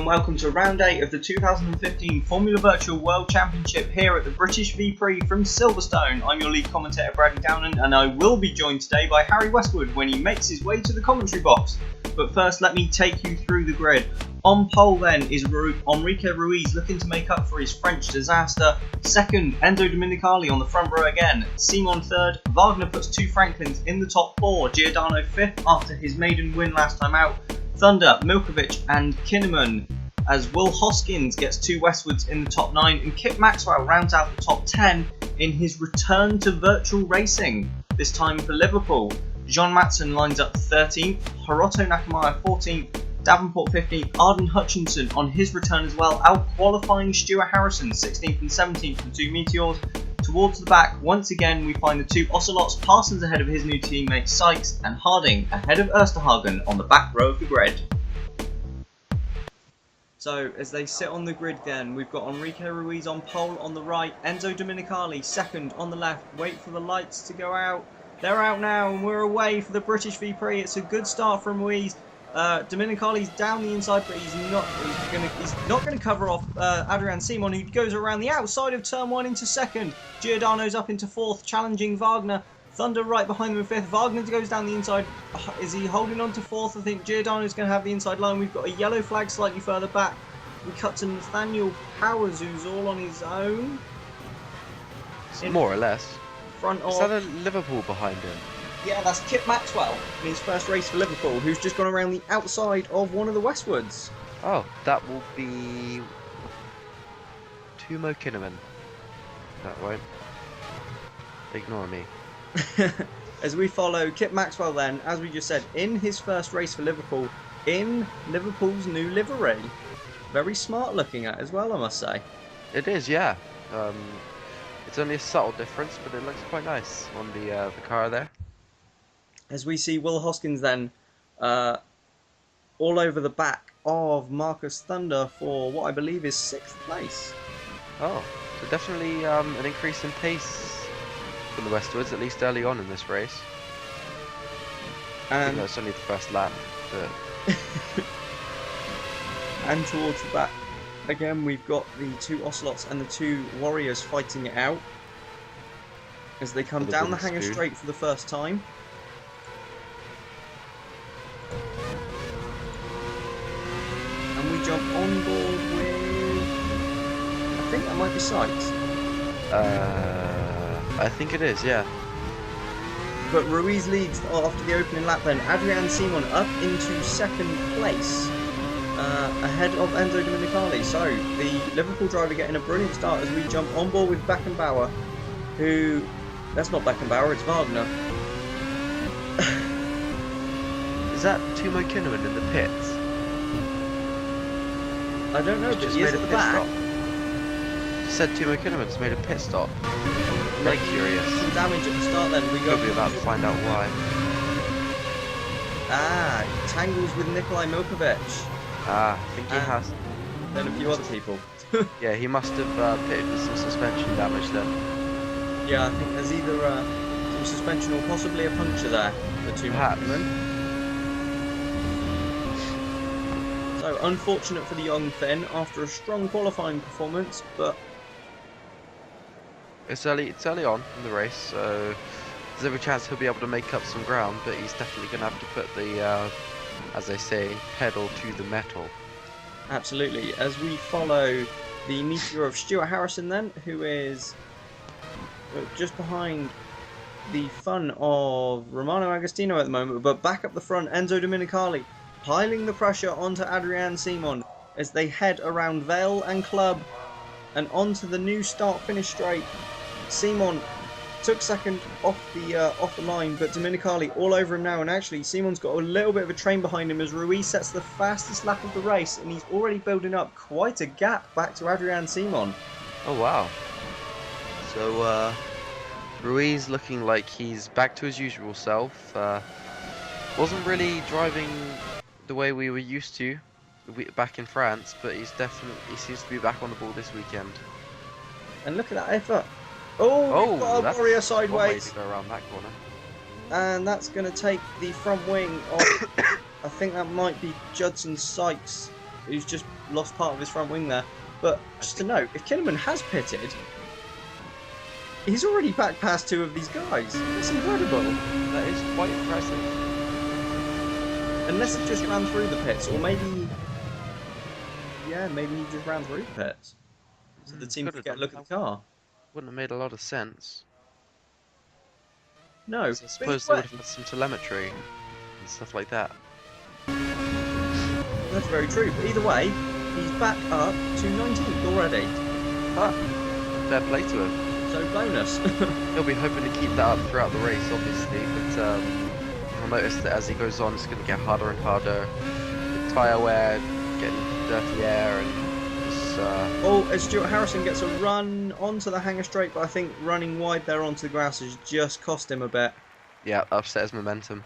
and welcome to round 8 of the 2015 Formula Virtual World Championship here at the British V-Prix from Silverstone. I'm your lead commentator Bradley Downan, and I will be joined today by Harry Westwood when he makes his way to the commentary box. But first, let me take you through the grid. On pole then is Enrique Ruiz looking to make up for his French disaster. Second, Enzo Domenicali on the front row again. Simon third. Wagner puts two Franklins in the top four. Giordano fifth after his maiden win last time out. Thunder, Milkovic and Kinnaman, as Will Hoskins gets two Westwoods in the top 9 and Kip Maxwell rounds out the top 10 in his return to virtual racing, this time for Liverpool. John Matson lines up 13th, Hiroto Nakamura 14th, Davenport 15th, Arden Hutchinson on his return as well, out-qualifying Stuart Harrison 16th and 17th from two Meteors. Towards the back, once again we find the two Ocelots, Parsons ahead of his new teammates Sykes and Harding ahead of Osterhagen on the back row of the grid. So as they sit on the grid then, we've got Enrique Ruiz on pole on the right, Enzo Domenicali second on the left, wait for the lights to go out. They're out now and we're away for the British V-Prix. It's a good start from Ruiz. Domenicali's down the inside, but he's not going to cover off Adrian Simon, who goes around the outside of turn 1 into second. Giordano's up into fourth, challenging Wagner. Thunder right behind them in fifth. Wagner goes down the inside. Is he holding on to fourth? I think Giordano's going to have the inside line. We've got a yellow flag slightly further back. We cut to Nathaniel Powers, who's all on his own. More or less. Front of... Is that a Liverpool behind him? Yeah, that's Kip Maxwell in his first race for Liverpool, who's just gone around the outside of one of the Westwoods. Oh, that will be Tumo Kinnaman. That won't. Ignore me. As we follow Kip Maxwell then, as we just said, in his first race for Liverpool, in Liverpool's new livery. Very smart looking at as well, I must say. It is, yeah. It's only a subtle difference, but it looks quite nice on the car there. As we see Will Hoskins then all over the back of Marcus Thunder for what I believe is 6th place. Oh, so definitely an increase in pace from the Westwoods, at least early on in this race. And it's only the first lap, but... and towards the back, again we've got the two Ocelots and the two Warriors fighting it out as they come down the hanger straight for the first time. And we jump on board with... I think that might be Sykes. I think it is, yeah. But Ruiz leads after the opening lap then. Adrian Simon up into second place. Ahead of Enzo Domenicali. So the Liverpool driver getting a brilliant start as we jump on board with Beckenbauer, who... That's not Beckenbauer, it's Wagner. Is that Tumo Kinnaman in the pits? I don't know, but he is at the back. You said Tumo Kinnaman's made a pit stop. Very curious. Some damage at the start then. We go. We'll be about to find out why. Tangles with Nikolai Milkovic. I think he has. Then a few other people. Yeah, he must have pitted with some suspension damage then. Yeah, I think there's either some suspension or possibly a puncture there. The two men. So unfortunate for the young Finn after a strong qualifying performance, but it's early on in the race, so there's every chance he'll be able to make up some ground, but he's definitely going to have to put the, as they say, pedal to the metal. Absolutely. As we follow the Meteor of Stuart Harrison then, who is just behind the fun of Romano Agostino at the moment, but back up the front, Enzo Domenicali piling the pressure onto Adrian Simon as they head around Vale and Club and onto the new start-finish straight. Simon took second off the line, but Domenicali all over him now, and actually Simon's got a little bit of a train behind him as Ruiz sets the fastest lap of the race, and he's already building up quite a gap back to Adrian Simon. Oh wow. So Ruiz looking like he's back to his usual self. Wasn't really driving the way we were used to back in France, but he seems to be back on the ball this weekend. And look at that effort. Oh, got a Warrior sideways. One way to go around that corner. And that's going to take the front wing off. I think that might be Judson Sykes who's just lost part of his front wing there. But just to note, if Kinnaman has pitted, he's already back past 2 of these guys. That's incredible. That is quite impressive. Unless he just ran through the pits, or maybe... Yeah, maybe he just ran through the pits. So the team could get a look at the car. Wouldn't have made a lot of sense. No. I suppose they would have had some telemetry and stuff like that. That's very true. But either way, he's back up to 19th already. Ah, fair play to him. So bonus. He'll be hoping to keep that up throughout the race, obviously, but I'll notice that as he goes on, it's going to get harder and harder. The tyre wear, getting dirty air, and just, Oh, as Stuart Harrison gets a run onto the hangar straight, but I think running wide there onto the grass has just cost him a bit. yeah, upset his momentum.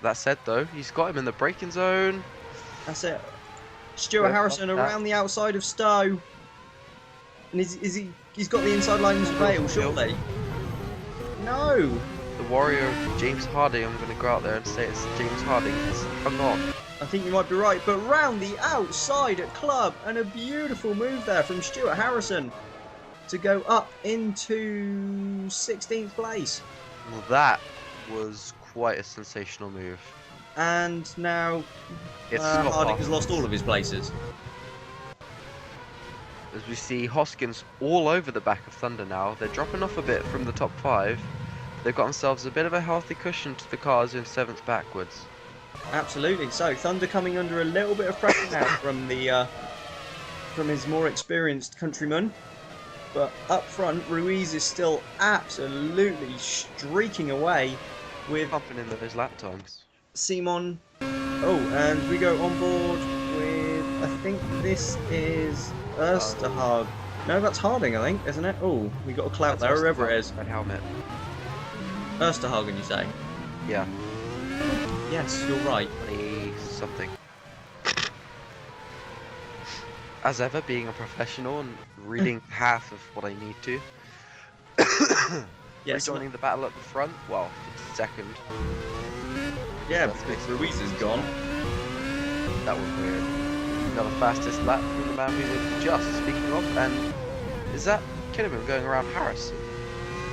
That said, though, he's got him in the braking zone. That's it. Stuart Harrison around the outside of Stowe. And he's got the inside lines of Vale, surely. No! The warrior James Harding, I'm going to go out there and say it's James Harding. It's hung on. I think you might be right, but round the outside at Club, and a beautiful move there from Stuart Harrison to go up into 16th place. Well, that was quite a sensational move. And now It's Harding has lost all of his places. As we see Hoskins all over the back of Thunder now. They're dropping off a bit from the top 5. They've got themselves a bit of a healthy cushion to the cars in 7th backwards. Absolutely. So Thunder coming under a little bit of pressure now from his more experienced countryman. But up front, Ruiz is still absolutely streaking away with Pumping in those lap times. Simon. Oh, and we go on board with, I think this is Ersterhag. No, that's Harding, I think, isn't it? Oh, we got a clout there, whoever it is. Red helmet. Ersterhagen, you say? Yeah. Yes, you're right. 20 something. As ever, being a professional and reading half of what I need to. Yes. Rejoining the battle at the front. Well, it's second. Yeah, because Ruiz is gone. That was weird. We got the fastest lap from the man we were just speaking of, and is that Kinnaman going around Harrison?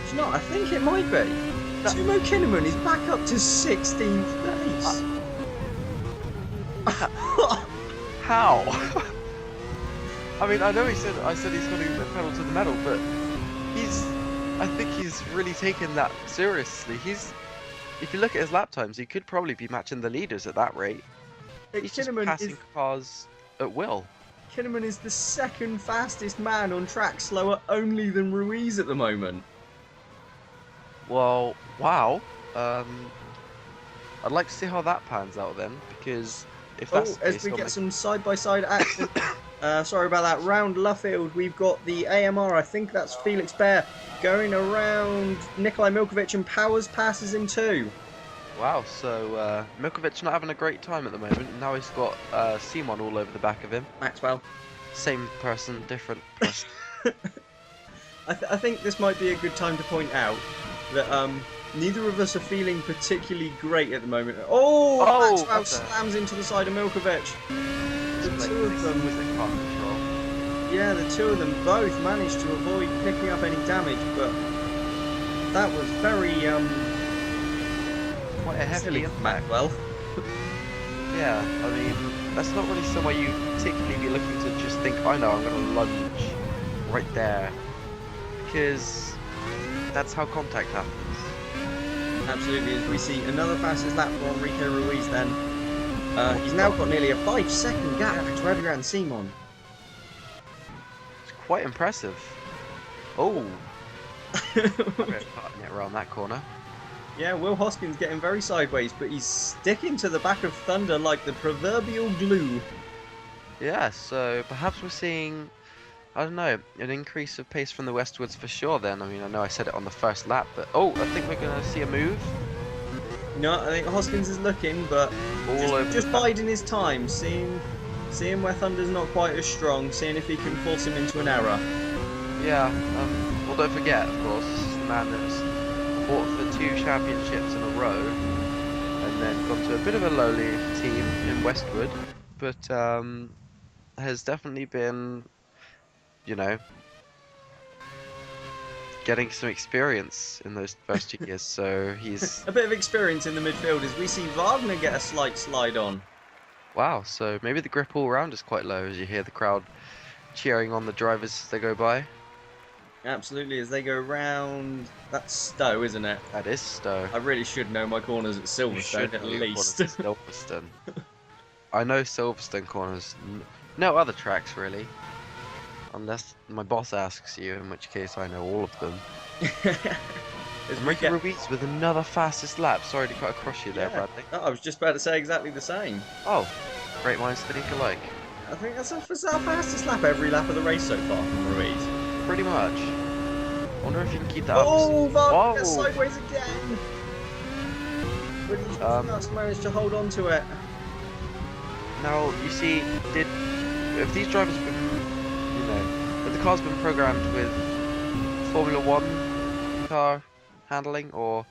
It's not. I think it might be. Timo Kinnaman is back up to 16th place. How? I mean, I know I said he's got to the pedal to the metal, but I think he's really taken that seriously. If you look at his lap times, he could probably be matching the leaders at that rate. He's just passing cars at will. Kinnaman is the second fastest man on track, slower only than Ruiz at the moment. Well, wow. I'd like to see how that pans out then, because if that's the case, as we get some side-by-side action. Sorry about that. Round Luffield, we've got the AMR. I think that's Felix Bear going around Nikolai Milkovic, and Powers passes him too. Wow, so Milkovic not having a great time at the moment. Now he's got Simon all over the back of him. Maxwell. Same person, different person. I think this might be a good time to point out that neither of us are feeling particularly great at the moment. Oh, Maxwell slams into the side of Milkovic. The two of them with the car control. Yeah, the two of them both managed to avoid picking up any damage, but that was very quite a heavy impact. Maxwell. Yeah, I mean, that's not really somewhere you particularly be looking to just think, I know I'm going to lunge right there, because that's how contact happens. Absolutely, as we see another fastest lap for Enrico Ruiz then. He's now got nearly a 5-second gap to Adrian Simon. It's quite impressive. Oh! Cutting it around that corner. Yeah, Will Hoskins getting very sideways, but he's sticking to the back of Thunder like the proverbial glue. Yeah, so perhaps we're seeing, I don't know, an increase of pace from the westwards for sure then. I mean, I know I said it on the first lap, but I think we're going to see a move. No, I think Hoskins is looking, but just biding his time, seeing where Thunder's not quite as strong, seeing if he can force him into an error. Yeah, well don't forget, of course, this is the man that's fought for 2 championships in a row, and then gone to a bit of a lowly team in Westwood, but has definitely been, you know, getting some experience in those first 2 years. So he's A bit of experience in the midfield as we see Wagner get a slight slide on. wow. So maybe the grip all around is quite low as you hear the crowd cheering on the drivers as they go by. Absolutely, as they go round. That's Stowe, isn't it? That is Stowe. I really should know my corners at You Silverstone should at know your corners least. at Silverstone. I know Silverstone corners. No other tracks really, unless my boss asks you, in which case I know all of them. As we Enrique get... Ruiz with another fastest lap. Sorry to cut across you there, Yeah. Bradley. Oh, I was just about to say exactly the same. Oh, great minds think alike. I think that's our fastest lap every lap of the race so far from Ruiz. Pretty much. Wonder if you can keep that up. Oh, Wagner gets Whoa. sideways again. But he's just managed to hold on to it. Now, you see, if these drivers have been, if the car's been programmed with Formula 1 car handling or,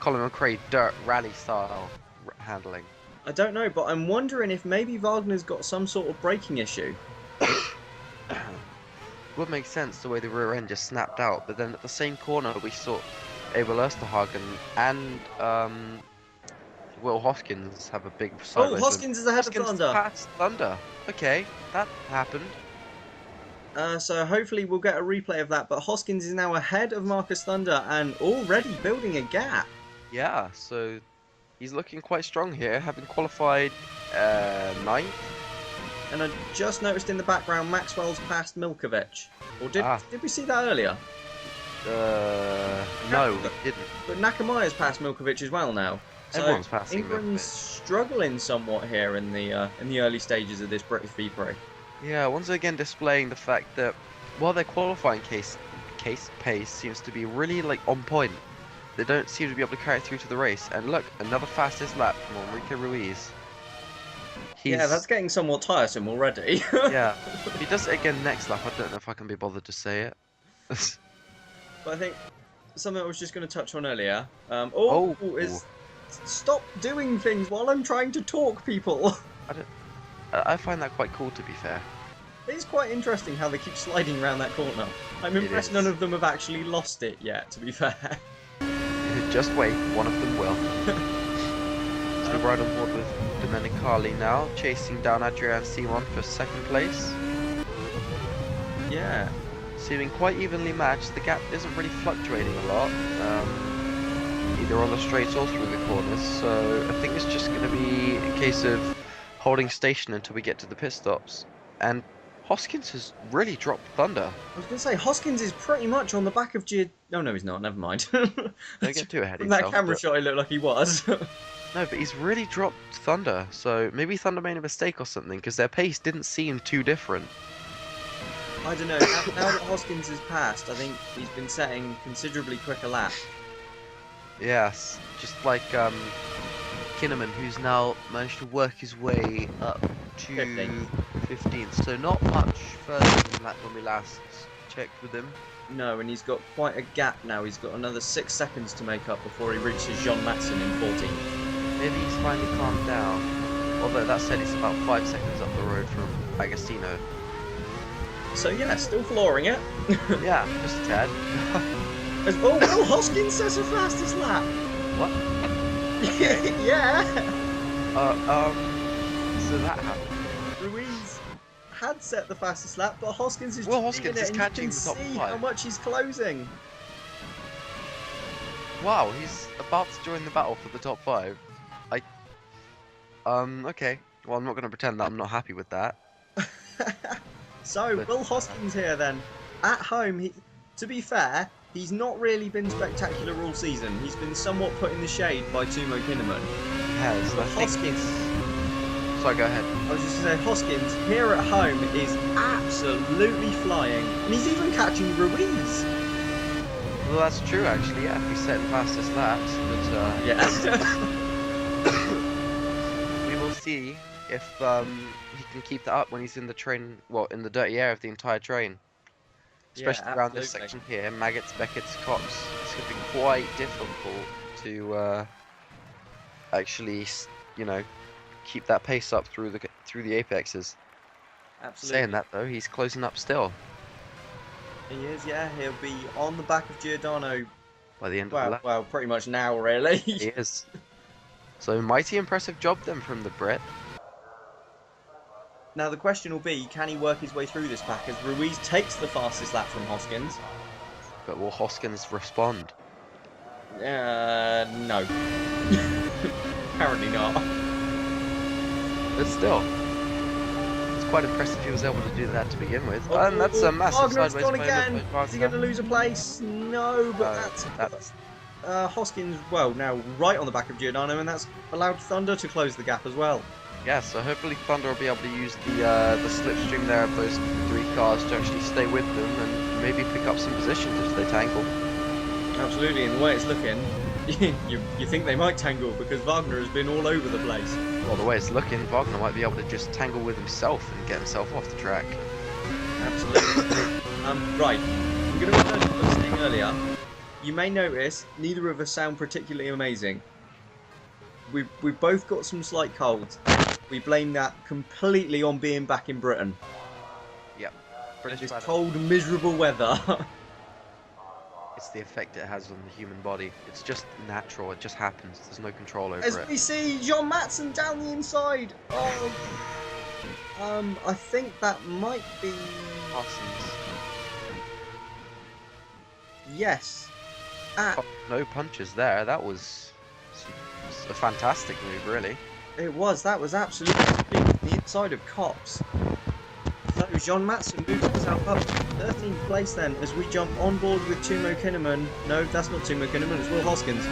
Colin McRae dirt rally style handling? I don't know, but I'm wondering if maybe Wagner's got some sort of braking issue. Would make sense the way the rear end just snapped out, but then at the same corner we saw Abel Osterhagen and Will Hoskins have a big sideways. Oh, Hoskins is ahead Hoskins of Thunder. passed Thunder. Okay, that happened. So hopefully we'll get a replay of that, but Hoskins is now ahead of Marcus Thunder and already building a gap. Yeah, so he's looking quite strong here, having qualified 9th. And I just noticed in the background Maxwell's passed Milkovic. Or did we see that earlier? No, we didn't. But Nakamaya's passed Milkovic as well now. So Everyone's passing England's struggling somewhat here in the early stages of this British V-Prix. Yeah, once again displaying the fact that while their qualifying case pace seems to be really on point, they don't seem to be able to carry it through to the race. And look, another fastest lap from Enrique Ruiz. Yeah, that's getting somewhat tiresome already. Yeah, if he does it again next lap, I don't know if I can be bothered to say it. But I think something I was just going to touch on earlier. Is stop doing things while I'm trying to talk, people. I find that quite cool, to be fair. It's quite interesting how they keep sliding around that corner. I'm impressed none of them have actually lost it yet, to be fair. Just wait, one of them will. So right on board with Domenicali now, chasing down Adrian Simon for 2nd place. Yeah. Seeming quite evenly matched, the gap isn't really fluctuating a lot, either on the straights or through the corners, so I think it's just going to be a case of holding station until we get to the pit stops. And Hoskins has really dropped Thunder. I was going to say, Hoskins is pretty much on the back of Oh no, he's not, never mind. Don't get too ahead of From that yourself, camera shot, it looked like he was. No, but he's really dropped Thunder, so maybe Thunder made a mistake or something, because their pace didn't seem too different. I don't know, now that Hoskins has passed, I think he's been setting considerably quicker laps. Yes, just like Kinnaman, who's now managed to work his way up to 15th, so not much further than that when we last checked with him. No, and he's got quite a gap now. He's got another 6 seconds to make up before he reaches John Matson in 14th. Maybe he's finally calmed down, although that said it's about 5 seconds up the road from Agostino. So yeah, still flooring it. Yeah, just a tad. Will Hoskins sets the fastest lap. What? Yeah. So that happened. Ruiz had set the fastest lap, but Hoskins is Hoskins is and catching you the can top see 5. how much he's closing. Wow, he's about to join the battle for the top 5. Okay. Well, I'm not going to pretend that I'm not happy with that. So, Will Hoskins here then. At home, to be fair, he's not really been spectacular all season. He's been somewhat put in the shade by Timo Kinnaman. He has. But Hoskins... Sorry, go ahead. I was just going to say, Hoskins here at home is absolutely flying. And he's even catching Ruiz. Well, that's true, actually, yeah, if we set the fastest laps, but, yeah. we will see if, he can keep that up when he's in the train, well, in the dirty air of the entire train. Especially around this section here, Maggots, Beckett's, Cox. It's going to be quite difficult to, actually, keep that pace up through the apexes. Absolutely. Saying that though, he's closing up still He is, yeah. He'll be on the back of Giordano. by the end of the lap. Well, pretty much now, really. He is. So mighty impressive job then from the Brit. Now the question will be, can he work his way through this pack as Ruiz takes the fastest lap from Hoskins? But will Hoskins respond? No. Apparently not. But still, it's quite impressive he was able to do that to begin with. And that's a massive Wagner's sideways gone moment again. by Is he going to lose a place? No, but that's Hoskins, well, now right on the back of Giordano, and that's allowed Thunder to close the gap as well. yeah. So hopefully Thunder will be able to use the slipstream there of those three cars to actually stay with them and maybe pick up some positions if they tangle. Absolutely, and the way it's looking, you think they might tangle because Wagner has been all over the place. Well, the way it's looking, Wagner might be able to just tangle with himself and get himself off the track. Absolutely. Right, I'm going to return to what I was saying earlier. You may notice neither of us sound particularly amazing. We've both got some slight colds. We blame that completely on being back in Britain. Yep. British This weather. cold, miserable weather. It's the effect it has on the human body. It's just natural. It just happens. There's no control over As it. we see Jean Matson down the inside. Oh. I think that might be. Parsons. Yes. Ah, No punches there. That was a fantastic move, really. it was. That was absolutely the inside of Cops. So Jean Matson moves himself up to 13th place then as we jump on board with Timo Kinnaman. No, that's not Timo Kinnaman, it's Will Hoskins.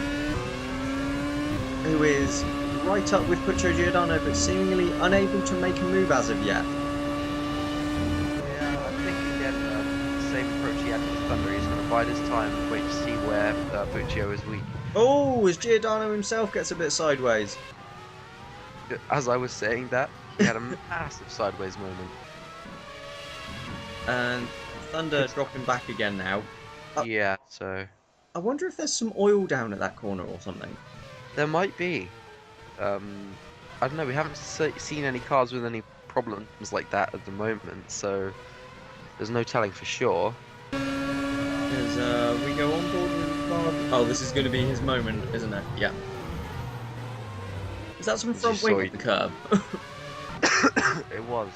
Who is right up with Puccio Giordano but seemingly unable to make a move as of yet. Yeah, I think again, the same approach he had with Thunder. He's going to bide his time and wait to see where Puccio is weak. Oh, as Giordano himself gets a bit sideways. As I was saying that, he had a massive sideways moment. And Thunder dropping back again now. Yeah, so I wonder if there's some oil down at that corner or something. there might be. I don't know. We haven't seen any cars with any problems like that at the moment, so there's no telling for sure. As we go on board with Bob. Oh, this is going to be his moment, isn't it? Yeah. Is that some front wing at the curb? It was.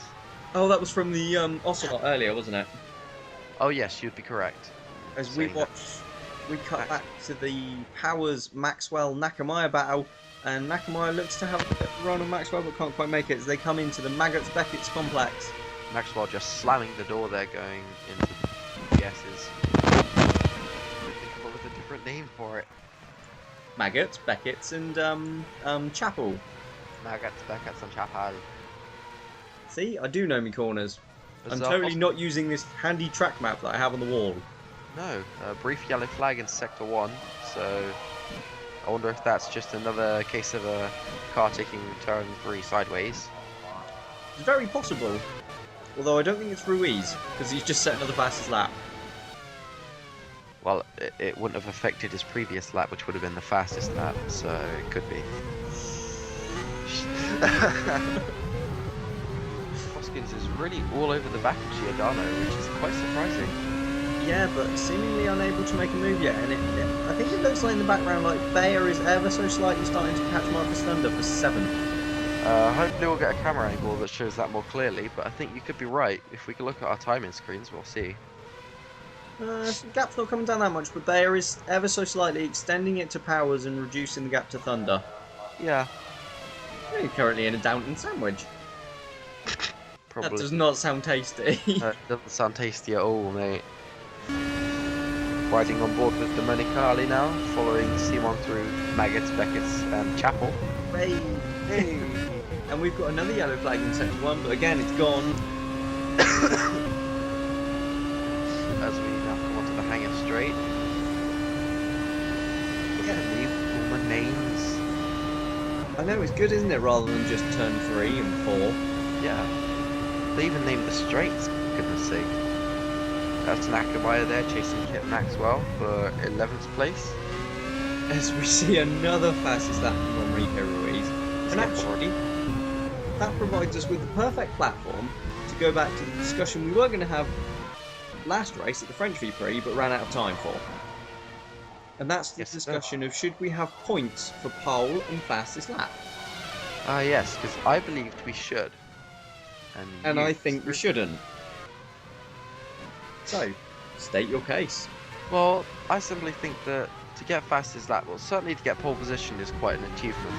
Oh, that was from the Ocelot earlier, wasn't it? Oh yes, you'd be correct. As we watch, we cut back to the Powers Maxwell Nakamaya battle, and Nakamaya looks to have a bit of a run on Maxwell, but can't quite make it as they come into the Maggots Beckett's complex. Maxwell just slamming the door there, going into the S's. I think come up with a different name for it. Maggots, Beckett's, and Chapel. Maggots, Beckett's, and Chapel. See, I do know me corners. I'm Bizarre totally not using this handy track map that I have on the wall. No, a brief yellow flag in Sector 1, so I wonder if that's just another case of a car taking turn 3 sideways. It's very possible. Although I don't think it's Ruiz, because he's just set another fastest lap. Well, it wouldn't have affected his previous lap, which would have been the fastest lap, so it could be. Hoskins is really all over the back of Giordano, which is quite surprising. Yeah, but seemingly unable to make a move yet, and I think it looks like in the background like Bayer is ever so slightly starting to catch Marcus Thunder for 7th. Hopefully we'll get a camera angle that shows that more clearly, but I think you could be right. If we can look at our timing screens, we'll see. Gap's not coming down that much, but Bayer is ever so slightly extending it to Powers and reducing the gap to Thunder. Yeah. You're currently in a Downton sandwich. Probably. That does not sound tasty. Doesn't sound tasty at all, mate. Riding on board with the Monicali now, following Simon through Maggots, Beckett's, and Chapel. Hey. And we've got another yellow flag in sector 1, but again it's gone. As we now come onto the hangar straight. Look at these all the names. I know, it's good, isn't it, rather than just turn 3 and 4. Yeah. They even named the straights, for goodness sake. That's Nakamaya there chasing Kit Maxwell for 11th place. As we see another fastest lap from Enrico Ruiz. And actually, that provides us with the perfect platform to go back to the discussion we were going to have last race at the French V-Prix, but ran out of time for. And that's the discussion of should we have points for pole and fastest lap? Yes, because I believed we should. And I think we shouldn't. So, state your case. Well, I simply think that to get fastest lap, well, certainly to get pole position is quite an achievement,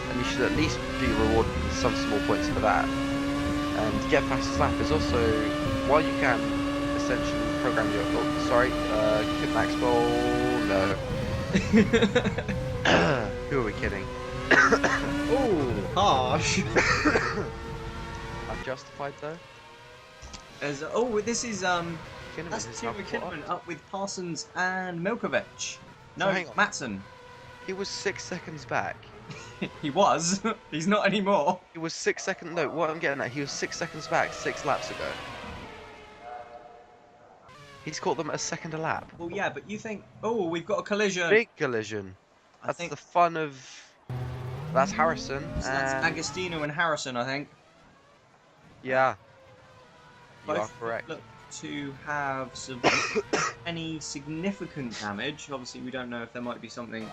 and you should at least be rewarded with some small points for that. And to get fastest lap is also, while you can essentially program your, oh, sorry, Kid Maxwell, no. Who are we kidding? Oh, harsh. I'm justified though. This is that's Timo Kinnaman up with Parsons and Milkovic. No, hang on. Matson. He was 6 seconds back. He was. He's not anymore. He was 6 seconds. No, what I'm getting at, he was 6 seconds back 6 laps ago. He's caught them a second a lap. Well, yeah, but you think, oh, we've got a collision. Big collision. That's the fun of. That's Harrison. So that's Agostino and Harrison, I think. Yeah. You Both are correct. look to have any significant damage. Obviously, we don't know if there might be something.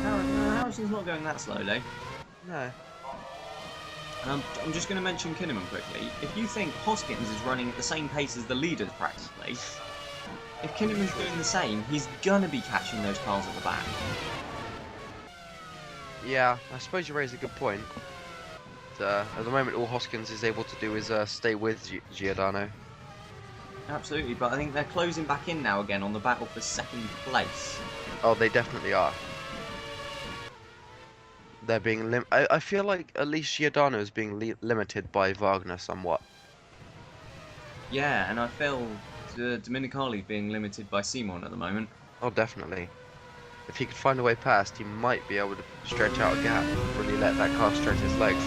Harrison's not going that slowly. No. I'm just going to mention Kinnaman quickly. If you think Hoskins is running at the same pace as the leaders practically, if Kinnaman's doing the same, he's going to be catching those cars at the back. Yeah, I suppose you raise a good point. At the moment, all Hoskins is able to do is stay with Giordano. Absolutely, but I think they're closing back in now again on the battle for second place. Oh, they definitely are. They're being I feel like at least Giordano is being limited by Wagner somewhat. Yeah, and I feel Domenicali being limited by Simon at the moment. Oh, definitely. If he could find a way past, he might be able to stretch out a gap, really let that car stretch his legs.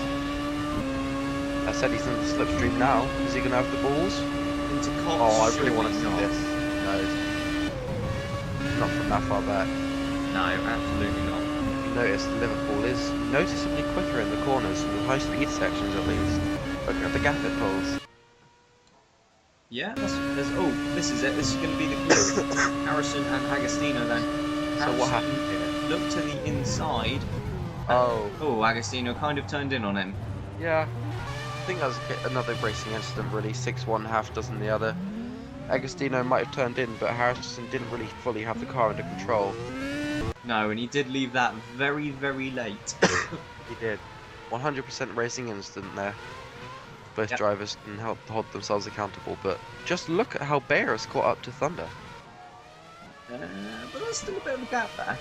I said he's in the slipstream now. Is he going to have the balls? Into Cox, oh, I really want to see this. No. Not from that far back. No, absolutely not. You notice Liverpool is noticeably quicker in the corners and the high speed sections at least. Looking at the gap it pulls. Yeah, this is it. This is going to be the clue. Harrison and Agostino then. So what happened here? Look to the inside. Oh, Agostino kind of turned in on him. Yeah. I think that was another racing incident really, 6-1, half dozen the other. Agostino might have turned in, but Harrison didn't really fully have the car under control. No, and he did leave that very, very late. He did. 100% racing incident there. Both drivers can help hold themselves accountable, but just look at how Bayer has caught up to Thunder. But there's still a bit of a gap there.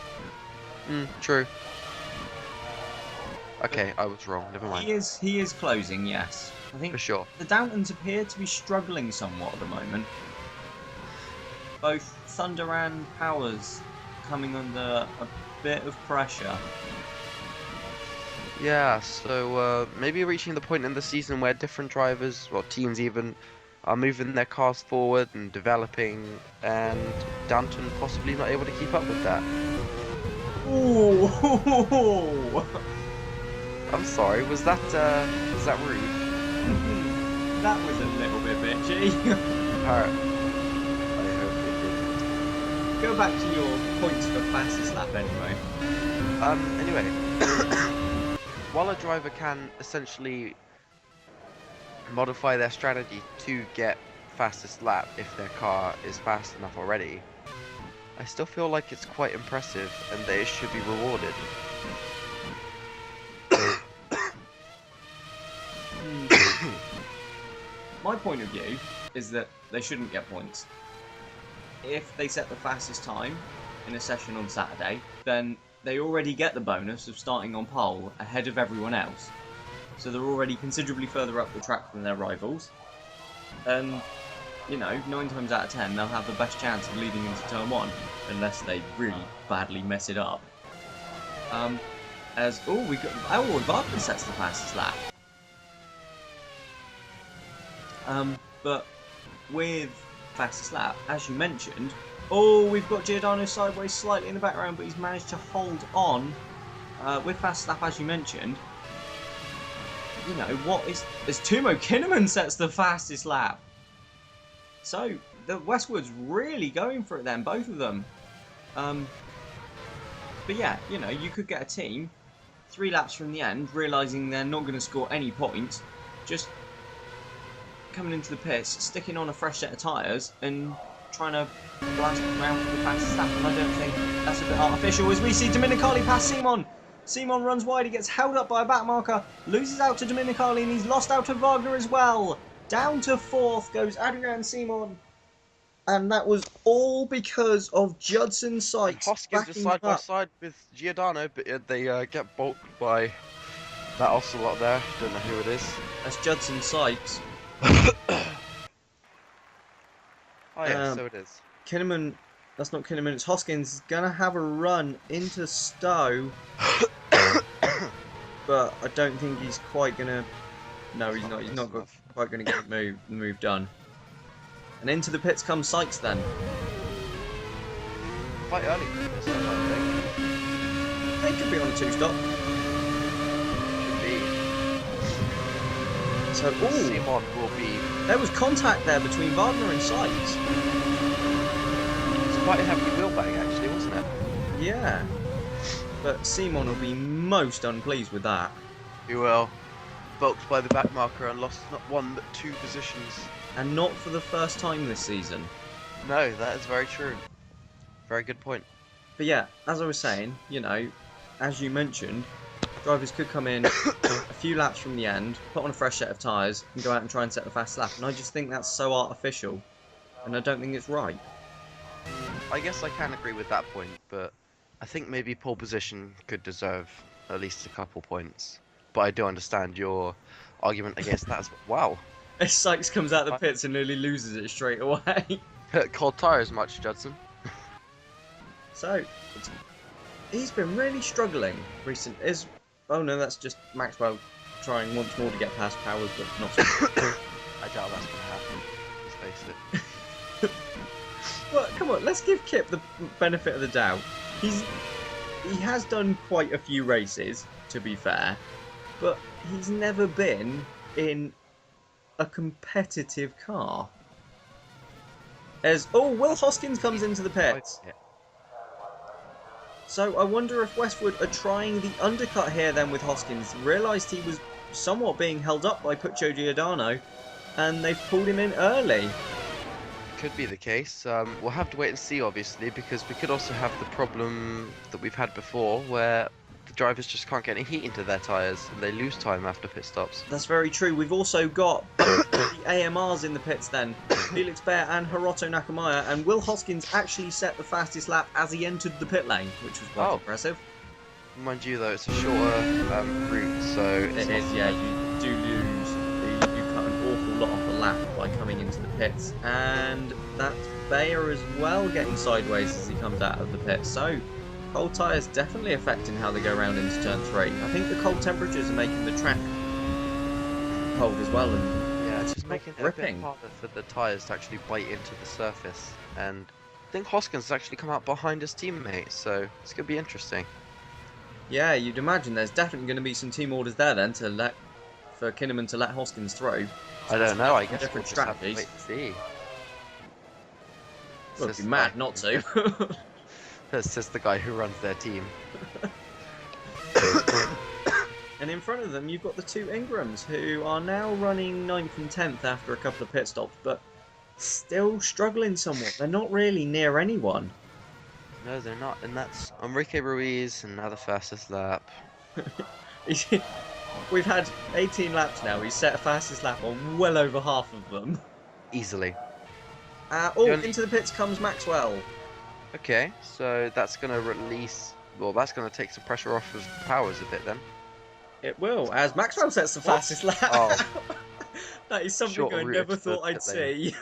True. Okay, I was wrong. Never mind. He is closing, yes. I think for sure. The Downtons appear to be struggling somewhat at the moment. Both Thunder and Powers coming under a bit of pressure. Yeah, so maybe reaching the point in the season where different drivers, or teams even, are moving their cars forward and developing, and Downton possibly not able to keep up with that. Ooh! I'm sorry, was that rude? That was a little bit bitchy. Alright. I hope it didn't. Go back to your points for fastest lap anyway. Anyway. While a driver can essentially modify their strategy to get fastest lap if their car is fast enough already, I still feel like it's quite impressive and that it should be rewarded. My point of view is that they shouldn't get points. If they set the fastest time in a session on Saturday, then they already get the bonus of starting on pole ahead of everyone else. So they're already considerably further up the track than their rivals. And, 9 times out of 10, they'll have the best chance of leading into turn 1, unless they really badly mess it up. Wagner sets the fastest lap. But with fastest lap, as you mentioned, we've got Giordano sideways slightly in the background, but he's managed to hold on with fastest lap, as you mentioned. you know, what is... As Tumo Kinnaman sets the fastest lap. So, the Westwood's really going for it then, both of them. But yeah, you know, you could get a team 3 laps from the end, realising they're not going to score any points, just coming into the pits, sticking on a fresh set of tyres and trying to blast around for the fastest lap. And I don't think that's a bit artificial, as we see Dominicali pass Simon. Simon runs wide, he gets held up by a back marker, loses out to Dominicali, and he's lost out to Wagner as well. Down to 4th goes Adrian Simon. And that was all because of Judson Sykes Hoskins is side by side with Giordano, but they get bulked by that ocelot there. Don't know who it is. That's Judson Sykes. Oh yeah, so it is. Kinnaman, that's not Kinnaman, it's Hoskins, is going to have a run into Stowe. But I don't think he's quite going to... No, he's not quite going to get the move done. And into the pits comes Sykes then. Quite early for this, I think. They could be on a 2-stop. Should be. So, Simon will be... There was contact there between Wagner and Sykes. It's quite a heavy wheel bang actually, wasn't it? Yeah. But Simon will be most unpleased with that. He will. Bulked by the back marker and lost not 1 but 2 positions. And not for the first time this season. No, that is very true. Very good point. But yeah, as I was saying, you know, as you mentioned, drivers could come in a few laps from the end, put on a fresh set of tyres, and go out and try and set the fast lap. And I just think that's so artificial, and I don't think it's right. I guess I can agree with that point, but I think maybe pole position could deserve at least a couple points. But I do understand your argument against that as well. Wow. As Sykes comes out of the pits and nearly loses it straight away. Cold tyres much, Judson. So, he's been really struggling recent. Oh no, that's just Maxwell trying once more to get past Powers, but not so I doubt that's going to happen. Let's face it. Well, come on, let's give Kip the benefit of the doubt. He has done quite a few races, to be fair, but he's never been in a competitive car. Will Hoskins comes into the pits. So I wonder if Westwood are trying the undercut here then with Hoskins. Realised he was somewhat being held up by Puccio Giordano, and they've pulled him in early. Could be the case. We'll have to wait and see, obviously, because we could also have the problem that we've had before, where the drivers just can't get any heat into their tyres and they lose time after pit stops. That's very true. We've also got the AMRs in the pits then. Felix Baer and Hiroto Nakamaya, and Will Hoskins actually set the fastest lap as he entered the pit lane, which was quite impressive. Mind you, though, it's a shorter route, so... It is, yeah, you do lose. You cut an awful lot off the lap by coming into the pits. And that's Bayer as well getting sideways as he comes out of the pit. So, cold tyres definitely affecting how they go around into turn 3. I think the cold temperatures are making the track cold as well. And yeah, it's just making it a bit harder for the tyres to actually bite into the surface. And I think Hoskins has actually come out behind his teammate, so it's going to be interesting. Yeah, you'd imagine there's definitely going to be some team orders there then for Kinnaman to let Hoskins through. So I don't know, I guess different we'll just strategies. have to wait and see. Well, it'd be mad not to. That's just the guy who runs their team. And in front of them, you've got the two Ingrams, who are now running 9th and 10th after a couple of pit stops, but still struggling somewhat. They're not really near anyone. No, they're not, and that's Enrique Ruiz, and now the fastest lap. We've had 18 laps now. He's set a fastest lap on well over half of them. Easily. Into the pits comes Maxwell. Okay, so that's going to release... Well, that's going to take some pressure off of Powers a bit then. It will, as Maxwell sets the fastest lap. Oh. That is something I never thought I'd see.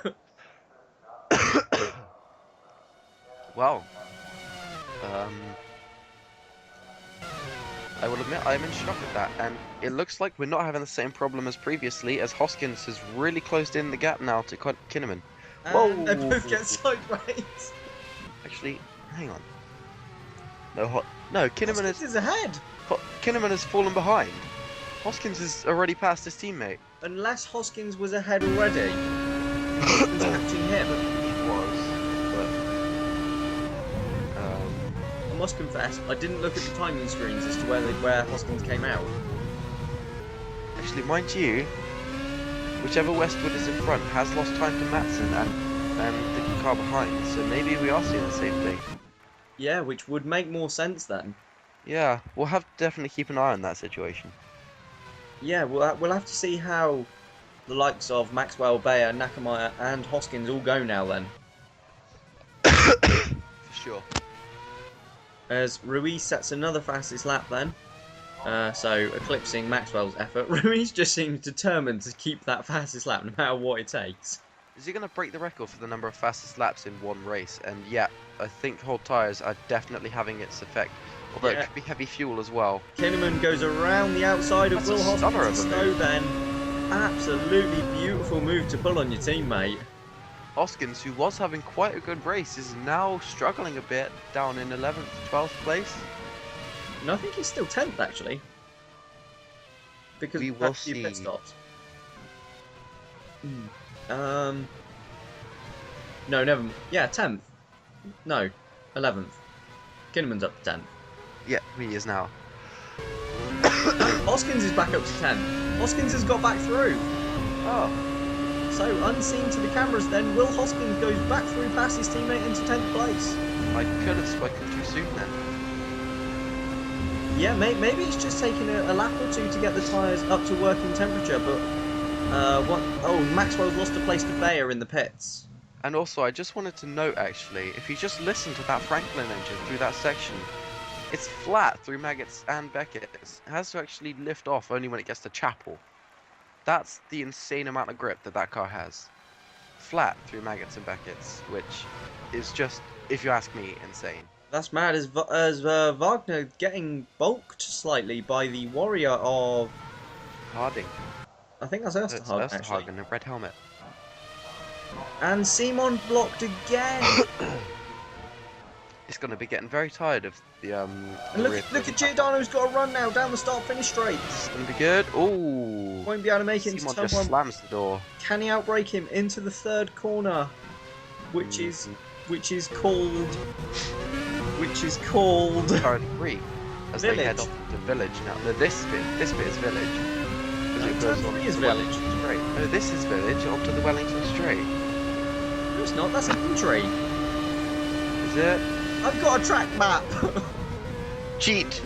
Well, I will admit I'm in shock at that, and it looks like we're not having the same problem as previously, as Hoskins has really closed in the gap now to Kinnaman. Whoa! They both get sideways. Actually, hang on. No, Kinnaman is ahead. Kinnaman has fallen behind. Hoskins has already passed his teammate. Unless Hoskins was ahead already. Hoskins catching him. He was, but I must confess, I didn't look at the timing screens as to where Hoskins came out. actually, mind you, whichever Westwood is in front has lost time to Matson and the car behind, so maybe we are seeing the same thing. Yeah, which would make more sense then. Yeah, we'll have to definitely keep an eye on that situation. Yeah, we'll have to see how the likes of Maxwell, Bayer, Nakamaya, and Hoskins all go now then. For sure. As Ruiz sets another fastest lap then. So eclipsing Maxwell's effort. Ruiz just seems determined to keep that fastest lap no matter what it takes. Is he going to break the record for the number of fastest laps in one race? And yeah, I think cold tyres are definitely having its effect. Although it could be heavy fuel as well. Kinnaman goes around the outside of Will Hoskins. So then, absolutely beautiful move to pull on your teammate. Hoskins, who was having quite a good race, is now struggling a bit, down in 11th, 12th place. No, I think he's still 10th actually. Because we will see. Pit stops. No, never. Yeah, 10th. No, 11th. Kinnaman's up to 10th. Yeah, he is now. Hoskins is back up to 10th. Hoskins has got back through. Oh. So, unseen to the cameras then, Will Hoskins goes back through past his teammate into 10th place. I could have spoken too soon then. Yeah, maybe it's just taking a lap or two to get the tyres up to working temperature, but... Maxwell's lost a place to Bayer in the pits. And also, I just wanted to note actually, if you just listen to that Franklin engine through that section, it's flat through Maggots and Beckett's. It has to actually lift off only when it gets to Chapel. That's the insane amount of grip that car has. Flat through Maggots and Beckett's, which is just, if you ask me, insane. That's mad, as Wagner getting bulked slightly by the warrior of... Harding. I think that's Ersterhagen, actually. Ersterhagen, a red helmet. And Simon blocked again! He's going to be getting very tired of the And look at Giordano's got a run now down the start-finish straight. It's going to be good. Ooh. Won't be able to make it into Simon turn just one. slams the door. Can he outbrake him into the third corner? Which is called Turn 3. As Village. they head off to Village now. No, this bit is Village. Turn 3 is Village. Straight. No, this is Village onto the Wellington Straight. No, it's not. That's infantry. Is it? I've got a track map. Cheat.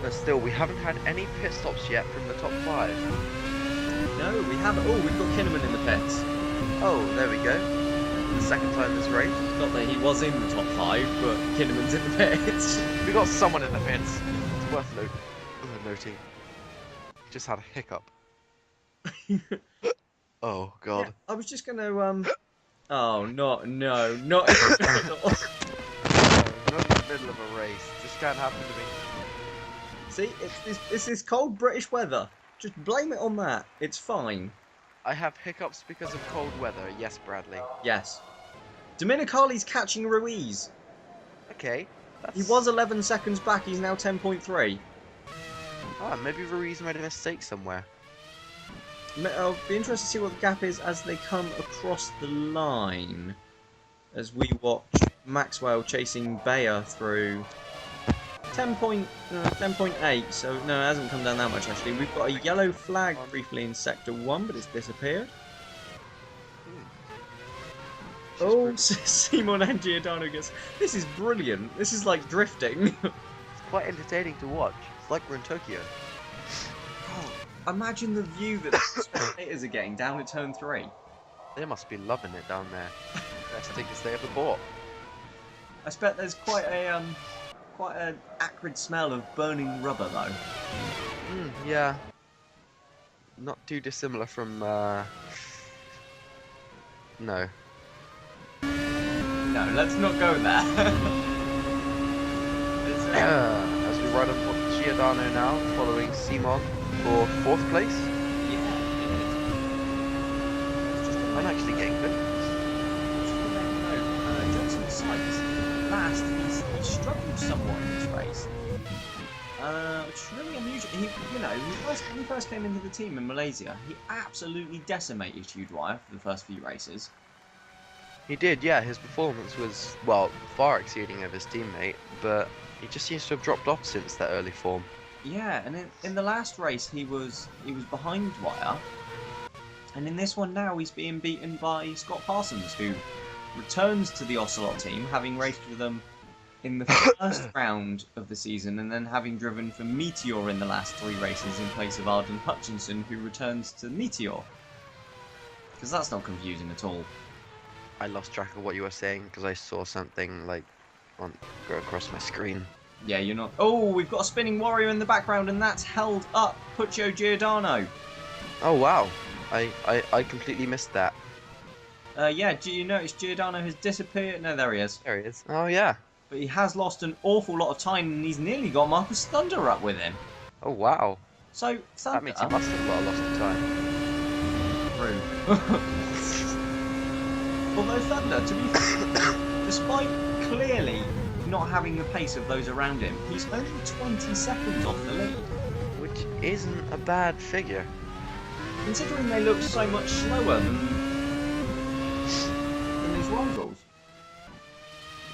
But still, we haven't had any pit stops yet from the top 5. No, we haven't. Oh, we've got Kinnaman in the pits. Oh, there we go. The second time this race. Not that he was in the top 5, but Kinnaman's in the pits. We got someone in the pits. It's worth noting. Just had a hiccup. Oh god. Yeah, I was just gonna Oh no, not in the middle. Not in the middle of a race. This can't happen to me. See, it's this cold British weather. Just blame it on that. It's fine. I have hiccups because of cold weather. Yes, Bradley. Yes. Dominicali's catching Ruiz. Okay. He was 11 seconds back. He's now 10.3. Ah, maybe Ruiz made a mistake somewhere. I'll be interested to see what the gap is as they come across the line. As we watch Maxwell chasing Bayer through 10.8, so no, it hasn't come down that much actually. We've got a yellow flag briefly in Sector 1, but it's disappeared. Oh, Simon and Giordano gets... This is brilliant. This is like drifting. It's quite entertaining to watch. It's like we're in Tokyo. Oh, imagine the view that the spectators are getting down at turn 3. They must be loving it down there. Best tickets they ever bought. I bet there's quite an acrid smell of burning rubber though. Yeah. Not too dissimilar from No. No, let's not go there. As we ride on Giordano now, following Simon for 4th place. Yeah, it is. I'm actually getting good. Johnson Sykes last, he's struggled somewhat in this race. Which is really unusual. When he first came into the team in Malaysia, he absolutely decimated Hugh Dwyer for the first few races. He did, yeah. His performance was, well, far exceeding of his teammate, but he just seems to have dropped off since that early form. Yeah, and in the last race he was behind Dwyer, and in this one now he's being beaten by Scott Parsons, who returns to the Ocelot team, having raced with them in the first round of the season, and then having driven for Meteor in the last 3 races in place of Arden Hutchinson, who returns to Meteor. Because that's not confusing at all. I lost track of what you were saying because I saw something like go across my screen. Yeah, you're not. Oh, we've got a spinning warrior in the background, and that's held up Puccio Giordano. Oh wow, I completely missed that. Yeah, do you notice Giordano has disappeared? No, there he is. There he is. Oh yeah. But he has lost an awful lot of time, and he's nearly got Marcus Thunder up with him. Oh wow. So, Thunder... That means he must have got a lot of time. True. Although Thunder, to be fair, despite clearly not having the pace of those around him, he's only 20 seconds off the lead. Which isn't a bad figure. Considering they look so much slower than his rivals.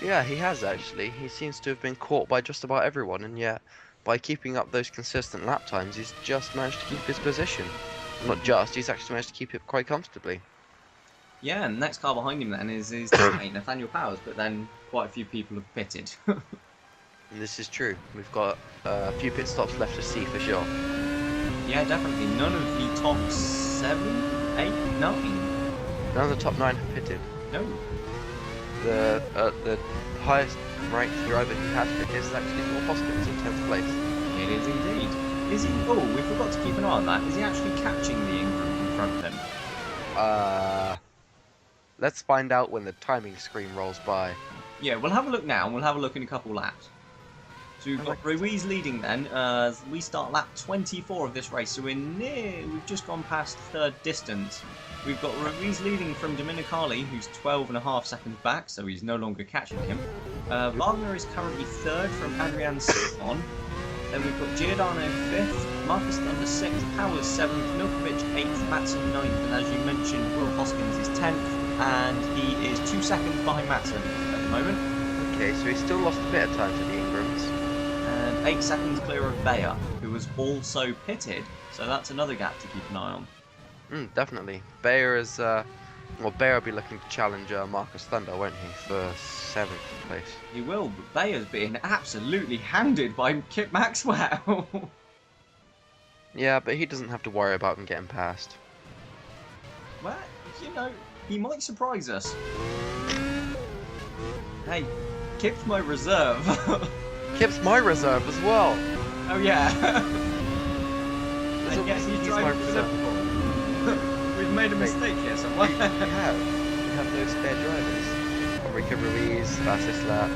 Yeah, he has actually. He seems to have been caught by just about everyone, and yet, by keeping up those consistent lap times, he's just managed to keep his position. Not just, he's actually managed to keep it quite comfortably. Yeah, and the next car behind him then is his teammate, Nathaniel Powers, but then quite a few people have pitted. And this is true. We've got a few pit stops left to see for sure. Yeah, definitely. None of the top 7, 8, 9. None of the top 9 have pitted. No. The highest ranked driver who has pitted is actually Paul Hoskins in 10th place. It is indeed. Is he? Oh, we forgot to keep an eye on that. Is he actually catching the Ingram in front of him? Let's find out when the timing screen rolls by. Yeah, we'll have a look now, and we'll have a look in a couple laps. So we've got Ruiz leading then. We start lap 24 of this race, so we've just gone past third distance. We've got Ruiz leading from Dominicali, who's 12.5 seconds back, so he's no longer catching him. Wagner is currently third from Adrian Simon. Then we've got Giordano 5th, Marcus Thunder 6th, Powers 7th, Milkovic 8th, Matson 9th, and as you mentioned, Will Hoskins is 10th, and he is 2 seconds behind Matson at the moment. Okay, so he's still lost a bit of time to the Ingrams. And 8 seconds clear of Bayer, who was also pitted, so that's another gap to keep an eye on. Definitely. Bayer is, Bayer will be looking to challenge Marcus Thunder, won't he, for 7th place. He will, but Bayer's being absolutely hounded by Kip Maxwell. Yeah, but he doesn't have to worry about him getting past. Well, he might surprise us. Hey, Kip's my reserve. Kip's my reserve as well. Oh yeah. I guess he's driving for Liverpool. We've made a mistake here somewhere. We have no spare drivers. Enrique Ruiz, fastest lap.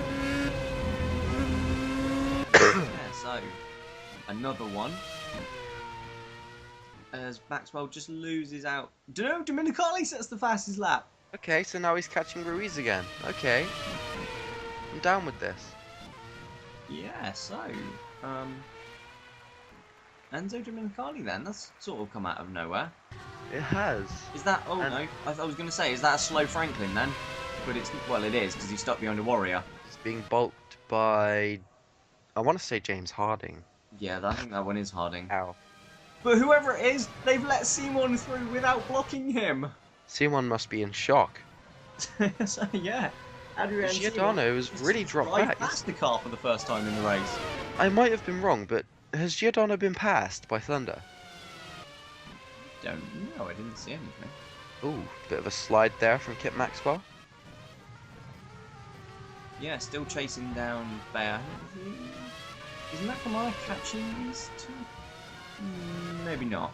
Yeah, so another one. As Maxwell just loses out. No, Dominicali sets the fastest lap. Okay, so now he's catching Ruiz again. Okay. I'm down with this. Yeah, so Enzo Dominicali then, that's sort of come out of nowhere. It has. Is that, no, I was going to say, is that a slow Franklin then? But it's, well it is, because he's stuck behind a Warrior. It's being bulked by, I want to say James Harding. Yeah, I think that one is Harding. Ow. But whoever it is, they've let Simon through without blocking him. Simon must be in shock. So yeah, Adrian Giordano has really dropped back. Past the car for the first time in the race. I might have been wrong, but has Giordano been passed by Thunder? Don't know, I didn't see anything. Ooh, bit of a slide there from Kip Maxwell. Yeah, still chasing down Bayer. Isn't that Kamala catching these two? Maybe not.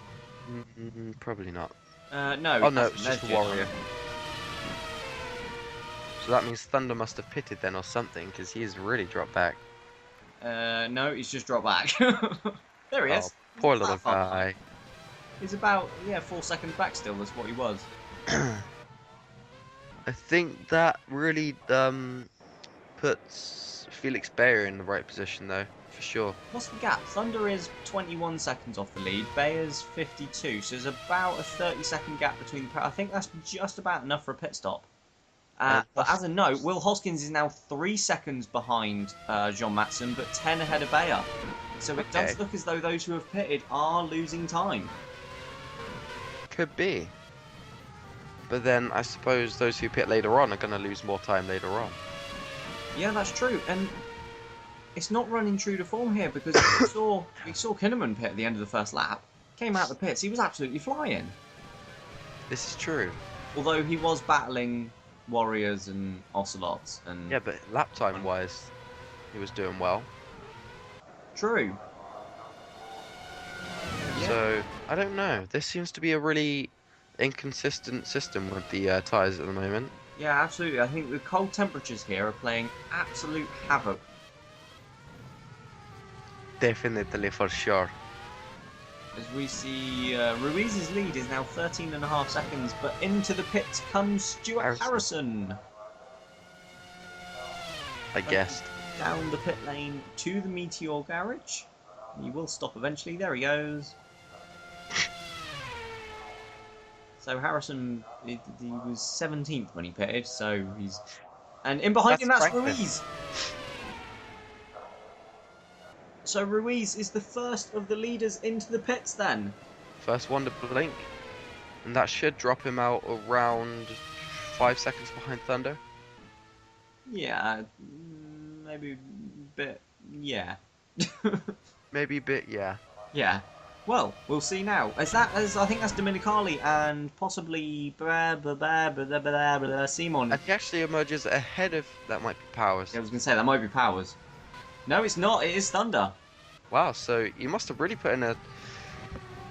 Probably not. No. Oh no, it's just a Warrior. So that means Thunder must have pitted then or something, because he's really dropped back. No, he's just dropped back. There he is. Poor little guy. He's about, 4 seconds back still, that's what he was. I think that really puts Felix Bayer in the right position, though, for sure. What's the gap? Thunder is 21 seconds off the lead. Bayer's 52. So there's about a 30-second gap between the pair. I think that's just about enough for a pit stop. But as a note, Will Hoskins is now 3 seconds behind John Matson, but 10 ahead of Bayer. So it does look as though those who have pitted are losing time. Could be. But then I suppose those who pit later on are going to lose more time later on. Yeah, that's true. And it's not running true to form here because we saw Kinnaman pit at the end of the first lap. Came out of the pits. He was absolutely flying. This is true. Although he was battling Warriors and Ocelots. And yeah, but lap time wise, he was doing well. True. So, I don't know. This seems to be a really inconsistent system with the tyres at the moment. Yeah, absolutely. I think the cold temperatures here are playing absolute havoc. Definitely, for sure. As we see, Ruiz's lead is now 13.5 seconds, but into the pits comes Stuart Harrison. I guessed. Down the pit lane to the Meteor garage. He will stop eventually. There he goes. So Harrison, he was 17th when he pitted, so he's... And in behind him, that's Ruiz. So Ruiz is the first of the leaders into the pits then. First one to blink. And that should drop him out around 5 seconds behind Thunder. Yeah, maybe a bit, yeah. Maybe a bit, yeah. Yeah. Well, we'll see now. I think that's Dominicali and possibly Simon. And he actually emerges ahead of... That might be Powers. Yeah, I was going to say, that might be Powers. No, it's not. It is Thunder. Wow, so you must have really put in a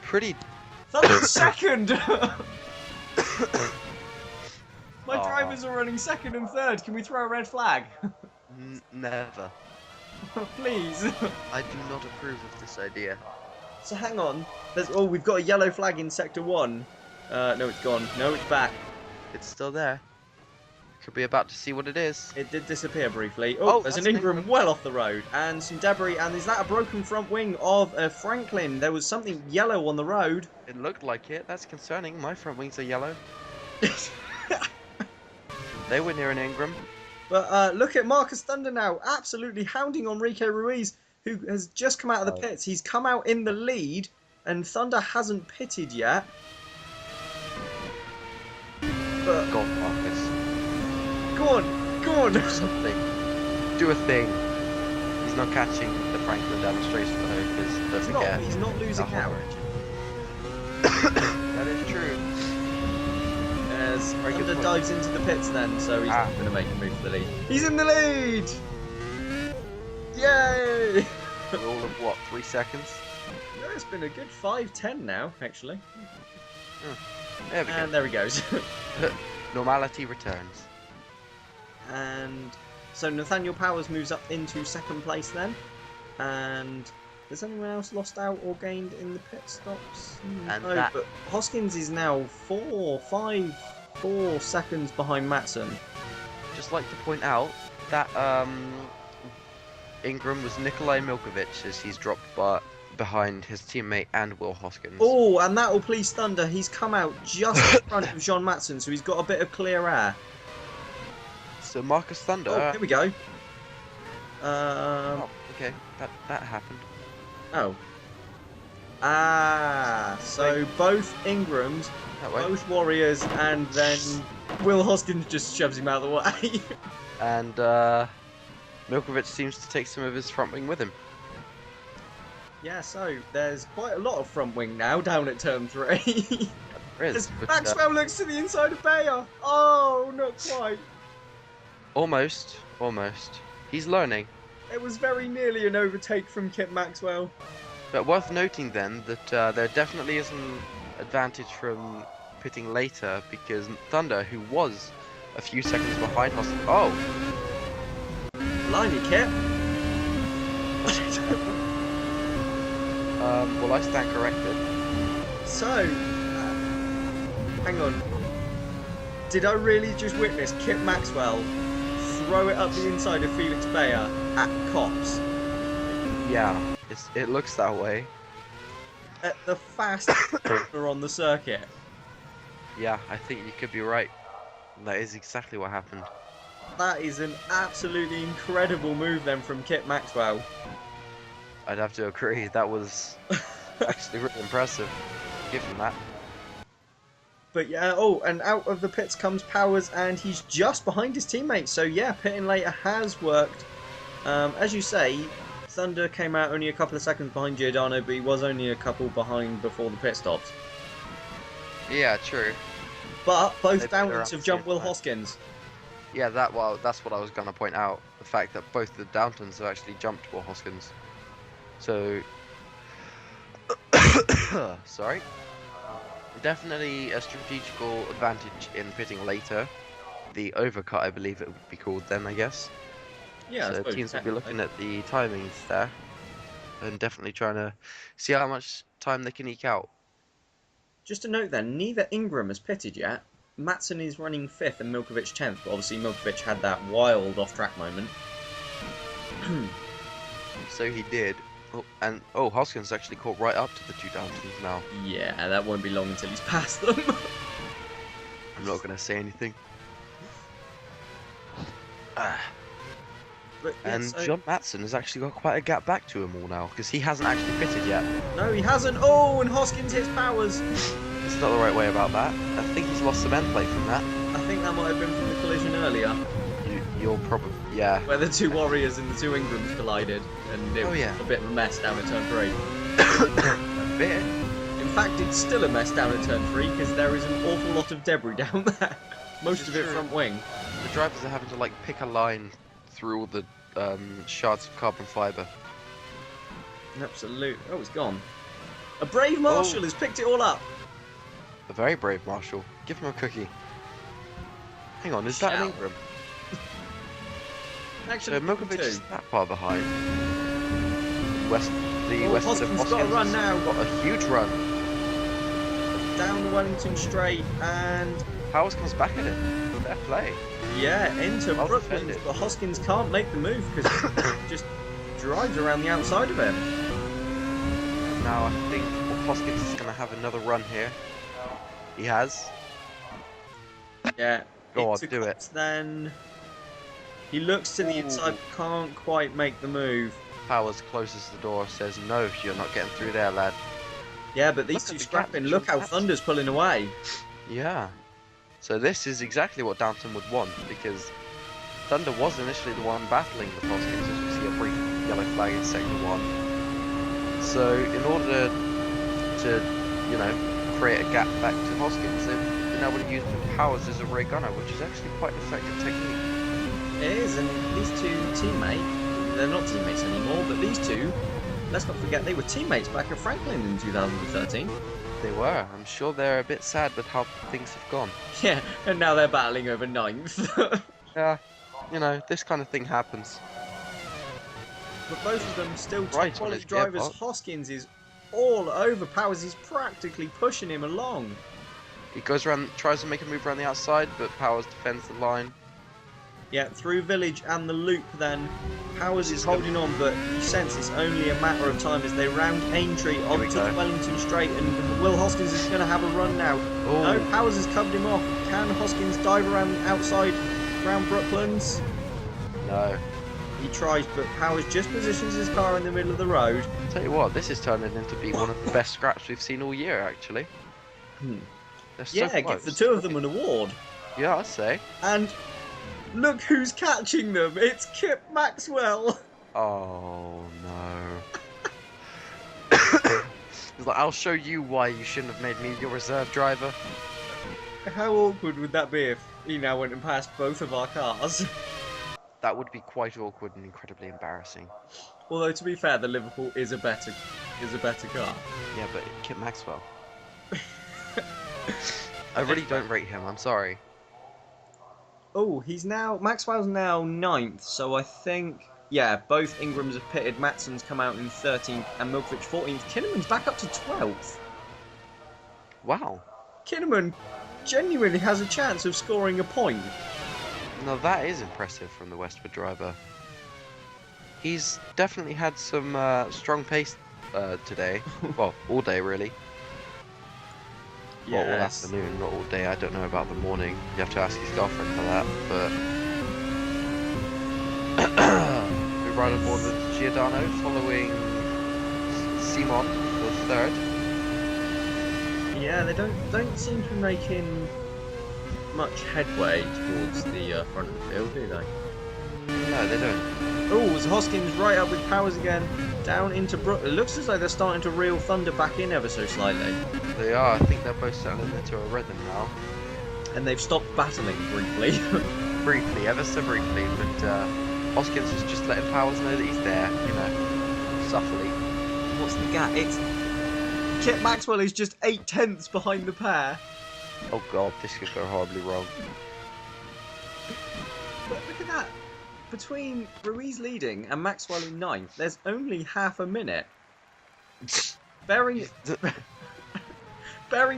pretty... Thunder's second! My drivers are running second and third. Can we throw a red flag? Never. Please. I do not approve of this idea. So hang on. We've got a yellow flag in Sector 1. No, it's gone. No, it's back. It's still there. Could be about to see what it is. It did disappear briefly. Oh, there's an Ingram well off the road. And some debris. And is that a broken front wing of Franklin? There was something yellow on the road. It looked like it. That's concerning. My front wings are yellow. They were near an Ingram. But look at Marcus Thunder now. Absolutely hounding on Rico Ruiz, who has just come out of the pits. He's come out in the lead. And Thunder hasn't pitted yet. But... Go on, Marcus. Go on, go on. Do something. Do a thing. He's not catching the Franklin demonstration though, because don't forget. He's not losing out. That is true. As Thunder dives into the pits then, so he's not going to make a move for the lead. He's in the lead! Yay! All of what, 3 seconds? No, it's been a good 5-10 now, actually. There we go. And there he goes. Normality returns. And so Nathaniel Powers moves up into second place then. And has anyone else lost out or gained in the pit stops? No, but Hoskins is now 4 seconds behind Matson. Just like to point out that Ingram was Nikolai Milkovic as he's dropped behind his teammate and Will Hoskins. Oh, and that will please Thunder. He's come out just in front of John Matson, so he's got a bit of clear air. So Marcus Thunder... Oh, here we go. Oh, okay. That happened. Oh. So both Ingrams, both Warriors, and then Will Hoskins just shoves him out of the way. And Milkovic seems to take some of his front wing with him. Yeah, so there's quite a lot of front wing now down at turn 3. There is. Maxwell looks to the inside of Bayer. Oh, not quite. Almost. He's learning. It was very nearly an overtake from Kip Maxwell. But worth noting then that there definitely is an advantage from pitting later because Thunder, who was a few seconds behind Hoskins... Oh! Blimey, Kip. Well, I stand corrected. So, hang on. Did I really just witness Kip Maxwell throw it up the inside of Felix Bayer at Copse. Yeah, it looks that way. At the fastest corner on the circuit. Yeah, I think you could be right. That is exactly what happened. That is an absolutely incredible move then from Kit Maxwell. I'd have to agree. That was actually really impressive. Give him that. But yeah, oh, and out of the pits comes Powers, and he's just behind his teammates. So yeah, pitting later has worked. As you say, Thunder came out only a couple of seconds behind Giordano, but he was only a couple behind before the pit stops. Yeah, true. But both They put Downtons around have the jumped same Will time. Hoskins. Yeah, that's what I was gonna point out. The fact that both the Downtons have actually jumped Will Hoskins. So, sorry. Definitely a strategical advantage in pitting later. The overcut, I believe it would be called then, I guess. Yeah, I So suppose teams will be technically. looking at the timings there, and definitely trying to see how much time they can eke out. Just a note then, neither Ingram has pitted yet. Matson is running 5th and Milkovic 10th, but obviously Milkovic had that wild off-track moment. So he did. Oh, Hoskins actually caught right up to the two Downtons now. Yeah, that won't be long until he's past them. I'm not gonna say anything. But, yeah, And so- John Matson has actually got quite a gap back to him all now, because he hasn't actually pitted yet. No, he hasn't. Oh, and Hoskins hits Powers. It's not the right way about that. I think he's lost some end plate from that. I think that might have been from the collision earlier, You're probably... yeah. where the two Warriors and the two Ingrams collided, and it Oh, was yeah. a bit of a mess down at turn 3. A bit. In fact, it's still a mess down at turn 3, because there is an awful lot of debris down there. Most This of is it true. front wing. The drivers are having to like pick a line through all the shards of carbon fibre. Absolute. Oh, it's gone. A brave Marshall has picked it all up. A very brave Marshall. Give him a cookie. Hang on, is that an Shout. Ingram? Actually, So Milkovic two. is that far behind. The Oh, Westwood of Hoskins got a Hoskins run has now. got a huge run. Down the Wellington straight, and Powers comes back at it. Fair play. yeah, into Well Brooklands, defended. but Hoskins can't make the move because he just drives around the outside of him. Now I think Hoskins is going to have another run here. He has. Yeah. Go on, into do it. Cox Then he looks to the inside, but can't quite make the move. Powers closes the door, says, no, you're not getting through there, lad. Yeah, but these Look at two the gap scrapping. between Look how Matson. Thunder's pulling away. Yeah. So this is exactly what Downton would want, because Thunder was initially the one battling with Hoskins, as we see a brief yellow flag in sector 1. So in order to, you know, create a gap back to Hoskins, they've been able to use Powers as a rear gunner, which is actually quite an effective technique. It is, and these two they're not teammates anymore, but these two, let's not forget, they were teammates back at Franklin in 2013. They were. I'm sure they're a bit sad with how things have gone. Yeah, and now they're battling over 9th. Yeah, you know, this kind of thing happens. But both of them still top Right on quality his drivers. gearbox. Hoskins is all over Powers. He's practically pushing him along. He goes around, tries to make a move around the outside, but Powers defends the line. Yeah, through Village and the loop then. Powers is holding on, but you sense it's only a matter of time as they round Aintree onto go. the Wellington Straight, and Will Hoskins is going to have a run now. Oh, No, Powers has covered him off. Can Hoskins dive around the outside, round Brooklands? no. He tries, but Powers just positions his car in the middle of the road. Tell you what, this is turning into be one of the best scraps we've seen all year, actually. They're so Yeah, close. give the two of them an award. Yeah, I'd say. And look who's catching them. It's Kip Maxwell. Oh no. He's like, I'll show you why you shouldn't have made me your reserve driver. How awkward would that be if he now went and passed both of our cars? That would be quite awkward and incredibly embarrassing. Although to be fair, the Liverpool is a better car. Yeah, but Kit Maxwell. I really don't rate him, I'm sorry. Oh, Maxwell's now 9th, so I think, yeah, both Ingrams have pitted. Matson's come out in 13th and Milkovic 14th. Kinnaman's back up to 12th. Wow. Kinnaman genuinely has a chance of scoring a point. Now that is impressive from the Westwood driver. He's definitely had some strong pace today. Well, all day really. Well, all Yes. afternoon, not all day. I don't know about the morning. You have to ask his girlfriend for that. But we ride on board with Giordano, following Simon for third. Yeah, they don't seem to be making much headway towards the front of the field, do they? No, they don't. Oh, it's Hoskins right up with Powers again, down into Brook. It looks as though they're starting to reel Thunder back in ever so slightly. They are. I think they're both settling into a rhythm now. And they've stopped battling briefly. Briefly, ever so briefly, but Hoskins is just letting Powers know that he's there, you know, subtly. What's the gap? It's Kit Maxwell is just 8/10 behind the pair. Oh god, this could go horribly wrong. But look at that. Between Ruiz leading and Maxwell in ninth, there's only half a minute. Bearing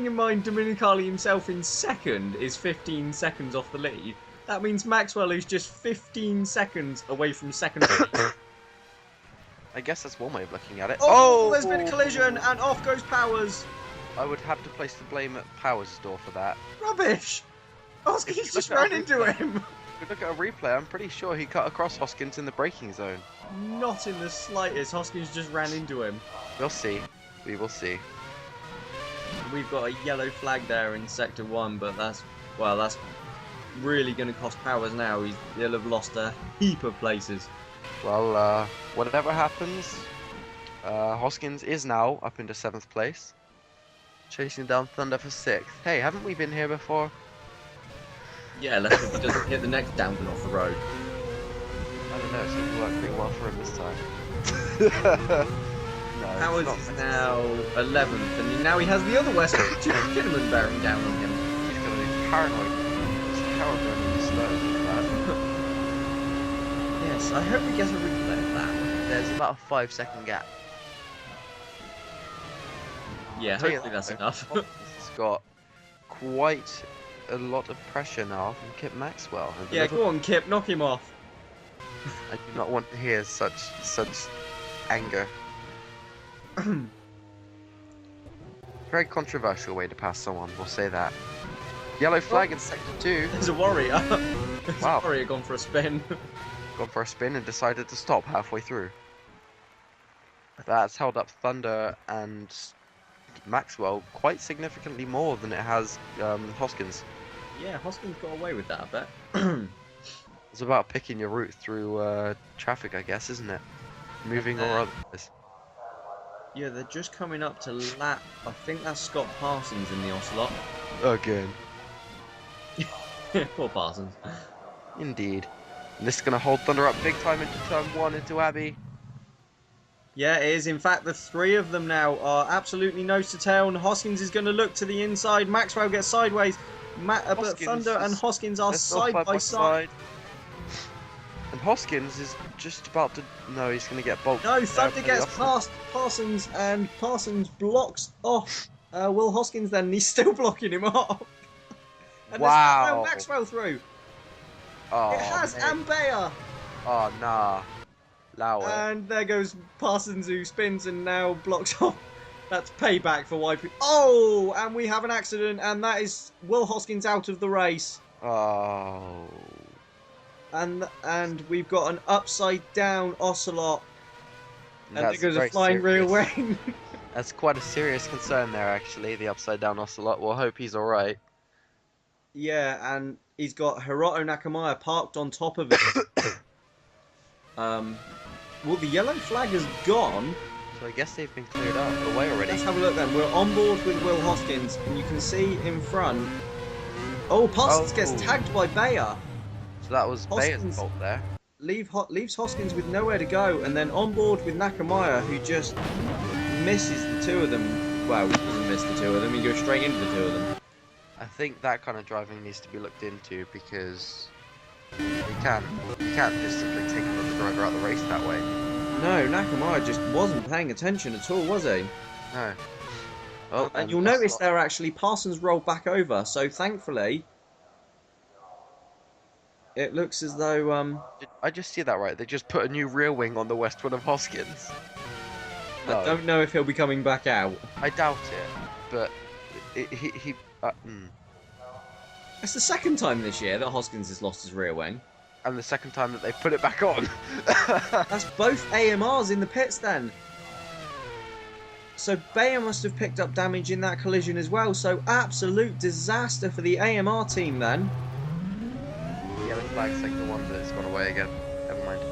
in mind Dominicali himself in second is 15 seconds off the lead, that means Maxwell is just 15 seconds away from second. I guess that's one way of looking at it. Oh, there's been a collision and off goes Powers. I would have to place the blame at Powers' door for that. Rubbish! Hoskins just ran into him. If you look at a replay, I'm pretty sure he cut across Hoskins in the braking zone. Not in the slightest. Hoskins just ran into him. We'll see. We will see. We've got a yellow flag there in Sector 1, but that's really going to cost Powers now. He'll have lost a heap of places. Well, whatever happens, Hoskins is now up into 7th place. Chasing down Thunder for 6th. Hey, haven't we been here before? Yeah, let's hope he doesn't hit the next downwind off the road. I don't know, it seems to work pretty well for him this time. No, Powers is now 11th, and now he has the other West Kinnaman bearing down on him. He's going to be paranoid. This car going really slow. Yes, I hope we get a replay of that. There's about a 5-second gap. Yeah, Tell you hopefully that's though, enough. He's got quite a lot of pressure now from Kip Maxwell. And Yeah, go on, Kip, knock him off. I do not want to hear such anger. Very controversial way to pass someone, we'll say that. Yellow flag in sector 2. There's a warrior. There's Wow. a warrior gone for a spin. Gone for a spin and decided to stop halfway through. That's held up Thunder and Maxwell quite significantly more than it has Hoskins. Yeah, Hoskins got away with that, I bet. It's about picking your route through traffic, I guess, isn't it? Moving or otherwise. Yeah, they're just coming up to lap. I think that's Scott Parsons in the Ocelot. Again. Poor Parsons. Indeed. And this is going to hold Thunder up big time into turn 1 into Abbey. Yeah, it is. In fact, the three of them now are absolutely nose to tail, and Hoskins is going to look to the inside. Maxwell gets sideways. But Thunder and Hoskins are side by side. And Hoskins is just about to... No, he's going to get bulked. No, Thunder gets past Parsons, and Parsons blocks off Will Hoskins then, and he's still blocking him off. And Wow. there's Maxwell through. Oh, It has mate. Ambea. Oh, nah. Allow it. And there goes Parsons, who spins and now blocks off. That's payback for wiping. Oh, and we have an accident, and that is Will Hoskins out of the race. Oh. And we've got an upside down Ocelot. And there That's goes a very flying rear serious. wing. That's quite a serious concern there, actually, the upside down Ocelot. We'll hope he's alright. Yeah, and he's got Hiroto Nakamaya parked on top of it. Well, the yellow flag has gone. So I guess they've been cleared up away already. Let's have a look then. We're on board with Will Hoskins, and you can see in front. Oh, Parsons gets tagged by Bayer. So that was Hoskins- Bayer's fault there. Leaves Hoskins with nowhere to go, and then on board with Nakamaya, who just misses the two of them. Well, he doesn't miss the two of them, he goes straight into the two of them. I think that kind of driving needs to be looked into because you can't just simply take another driver out of the race that way. No, Nakamaya just wasn't paying attention at all, was he? No. Oh, And you'll notice there actually Parsons rolled back over, so thankfully It looks as though Did I just see that right? They just put a new rear wing on the Westwood of Hoskins. I don't know if he'll be coming back out. I doubt it, but he It's the second time this year that Hoskins has lost his rear wing. and the second time that they put it back on. That's both AMRs in the pits then. So Bayer must have picked up damage in that collision as well. So absolute disaster for the AMR team then. Yellow flag's like the one that's gone away again. Never mind.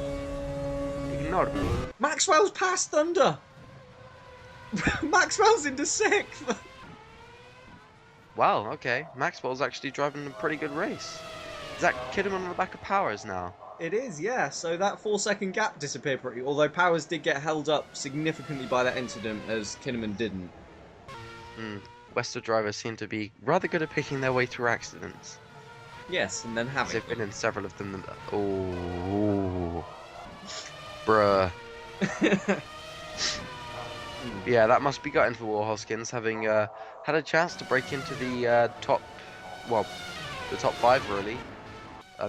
Ignore me. Maxwell's passed Thunder. Maxwell's into 6th. Wow, okay. Maxwell's actually driving a pretty good race. Is that Kidman on the back of Powers now? It is, yeah. So that 4-second gap disappeared pretty. Although Powers did get held up significantly by that incident, as Kinnaman didn't. Westwood drivers seem to be rather good at picking their way through accidents. Yes, and then having They've been in several of them. Oh, bruh. Yeah, that must be gutting for Will Hoskins, having had a chance to break into the top 5 really.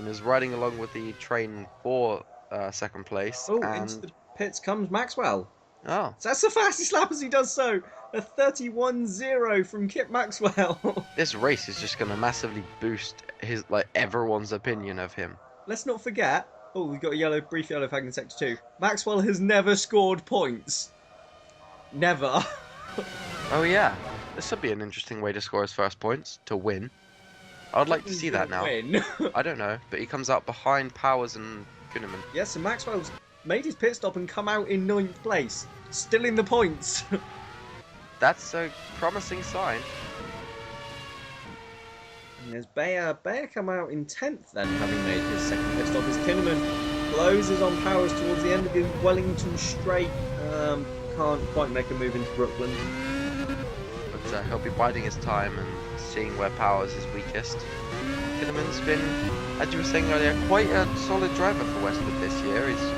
Is riding along with the train for second place. Oh, and... into the pits comes Maxwell. Oh. So that's the fastest lap as he does so. A 31.0 from Kip Maxwell. This race is just going to massively boost his everyone's opinion of him. Let's not forget. Oh, we've got a brief yellow flag in sector 2. Maxwell has never scored points. Never. Oh yeah, this would be an interesting way to score his first points, to win. I'd like to see that now. Win. I don't know, but he comes out behind Powers and Kinnaman. Yes, and Maxwell's made his pit stop and come out in 9th place. Still in the points. That's a promising sign. And there's Bayer. Bayer come out in 10th then, having made his second pit stop as Kinnaman closes on Powers towards the end of the Wellington Straight. Can't quite make a move into Brooklyn. But he'll be biding his time and seeing where Powers is weakest. Kinnaman's been, as you were saying earlier, quite a solid driver for Westwood this year. He's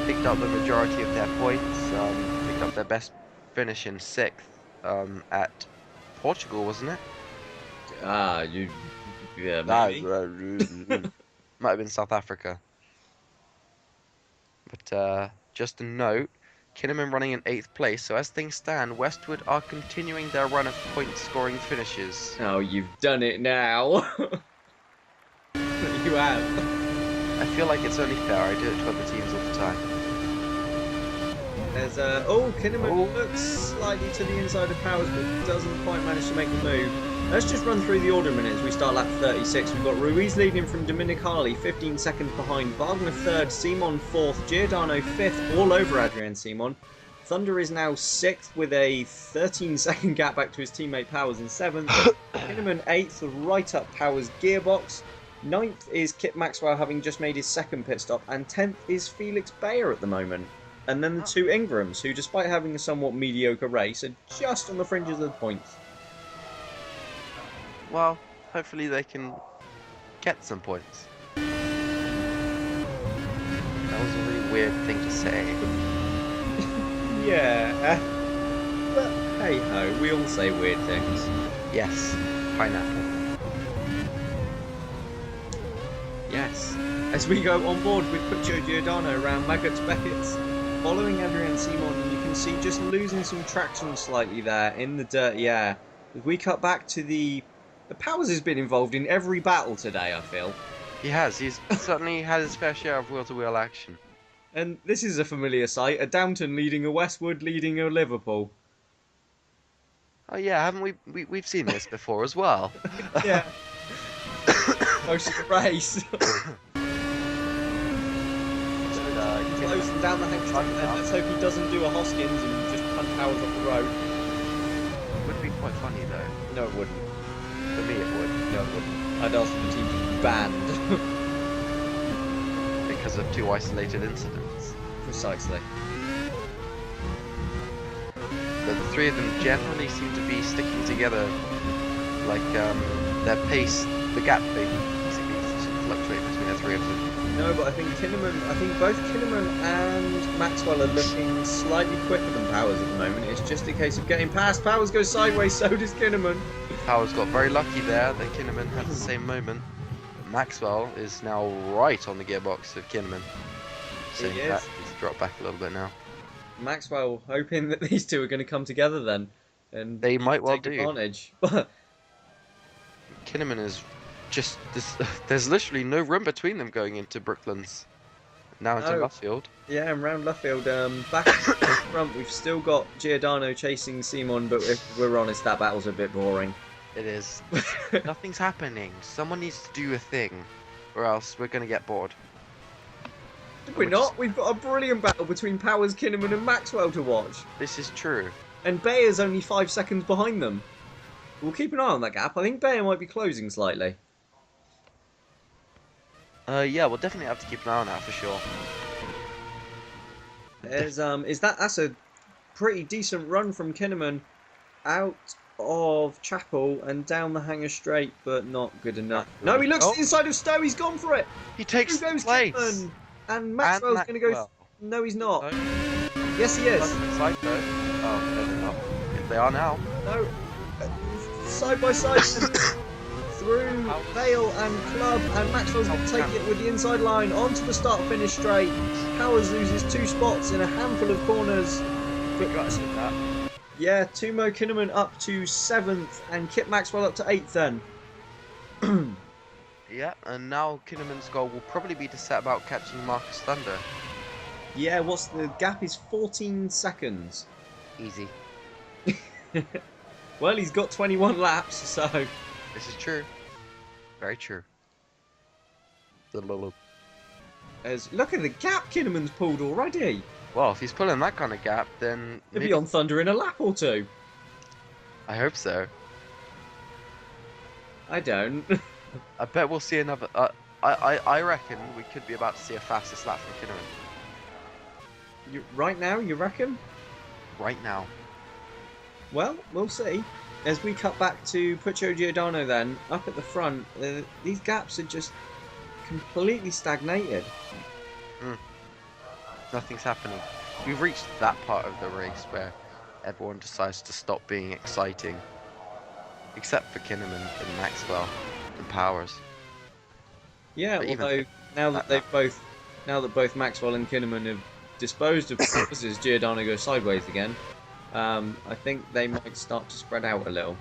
picked up the majority of their points, picked up their best finish in 6th at Portugal, wasn't it? Yeah, maybe. Might have been South Africa. But just a note, Kinnaman running in 8th place, so as things stand, Westwood are continuing their run of point-scoring finishes. Oh, you've done it now. You have. I feel like it's only fair, I do it to other teams all the time. There's Kinnaman looks slightly to the inside of Powers, but doesn't quite manage to make the move. Let's just run through the order a minute as we start lap 36. We've got Ruiz leading from Dominicali, 15 seconds behind. Wagner 3rd, Simon 4th, Giordano 5th, all over Adrian Simon. Thunder is now 6th with a 13-second gap back to his teammate Powers in 7th. Kinnaman 8th, right up Powers' gearbox. 9th is Kip Maxwell, having just made his second pit stop. And 10th is Felix Bayer at the moment. And then the two Ingrams, who despite having a somewhat mediocre race, are just on the fringes of the points. Well, hopefully they can get some points. That was a really weird thing to say. Yeah. But hey ho, we all say weird things. Yes, pineapple. Yes. As we go on board with Puccio Giordano around Maggots Beckett's, following Adrian Simon, you can see just losing some traction slightly there in the dirty air. As we cut back to the Powers has been involved in every battle today, I feel. He has. He's certainly had his fair share of wheel-to-wheel action. And this is a familiar sight, a Downton leading a Westwood leading a Liverpool. Oh yeah, haven't we've seen this before as well. Yeah. Most of the race. Closing down the Hengstrom, and let's hope he doesn't do a Hoskins and just punt Powers off the road. Would be quite funny though. No, it wouldn't. For me it would. No, it wouldn't. I'd ask for the team to be banned. Because of 2 isolated incidents. Precisely. But the 3 of them generally seem to be sticking together, like their pace, the gap thing, basically fluctuate between the 3 of them. No, but I think both Kinnaman and Maxwell are looking slightly quicker than Powers at the moment. It's just a case of getting past. Powers goes sideways, so does Kinnaman. Powers got very lucky there that Kinnaman had the same moment. Maxwell is now right on the gearbox of Kinnaman. So He that is. he's dropped back a little bit now. Maxwell hoping that these two are going to come together then, and They he might can well take do. advantage. But Kinnaman is just there's literally no room between them going into Brooklands. Now into No. Luffield. yeah, and round Luffield, back in front, we've still got Giordano chasing Simon, but if we're honest, that battle's a bit boring. It is. Nothing's happening. Someone needs to do a thing, or else we're gonna get bored. Did we not? We've got a brilliant battle between Powers, Kinnaman, and Maxwell to watch. This is true. And Bayer's only 5 seconds behind them. We'll keep an eye on that gap. I think Bayer might be closing slightly. Yeah, we'll definitely have to keep an eye on that for sure. That's a pretty decent run from Kinnaman out of Chapel and down the Hanger Straight, but not good enough. No, he looks to the inside of Stowe. He's gone for it. He takes Who goes place. Kinnaman? And Maxwell's going to go. Maxwell. No, he's not. No. Yes, he is. Side though. Oh, no, they're not. If they are now. No, side by side through Vale and Club, and Maxwell's going to take it with the inside line onto the start-finish straight. Powers loses 2 spots in a handful of corners. We got to see that. Yeah, Tumo Kinnaman up to 7th and Kip Maxwell up to 8th then. Yeah, and now Kinnaman's goal will probably be to set about catching Marcus Thunder. Yeah, what's the gap is 14 seconds. Easy. Well, he's got 21 laps, so... This is true. Very true. Look at the gap Kinnaman's pulled already. Well, if he's pulling that kind of gap, then He'll maybe... be on Thunder in a lap or 2. I hope so. I don't. I bet we'll see another... I reckon we could be about to see a fastest lap from Kinnaman. Right now, you reckon? Right now. Well, we'll see. As we cut back to Puccio Giordano then, up at the front, these gaps are just completely stagnated. Nothing's happening. We've reached that part of the race where everyone decides to stop being exciting. Except for Kinnaman and Maxwell and Powers. Yeah, But even although now that both Maxwell and Kinnaman have disposed of Powers as Giordano goes sideways again, I think they might start to spread out a little.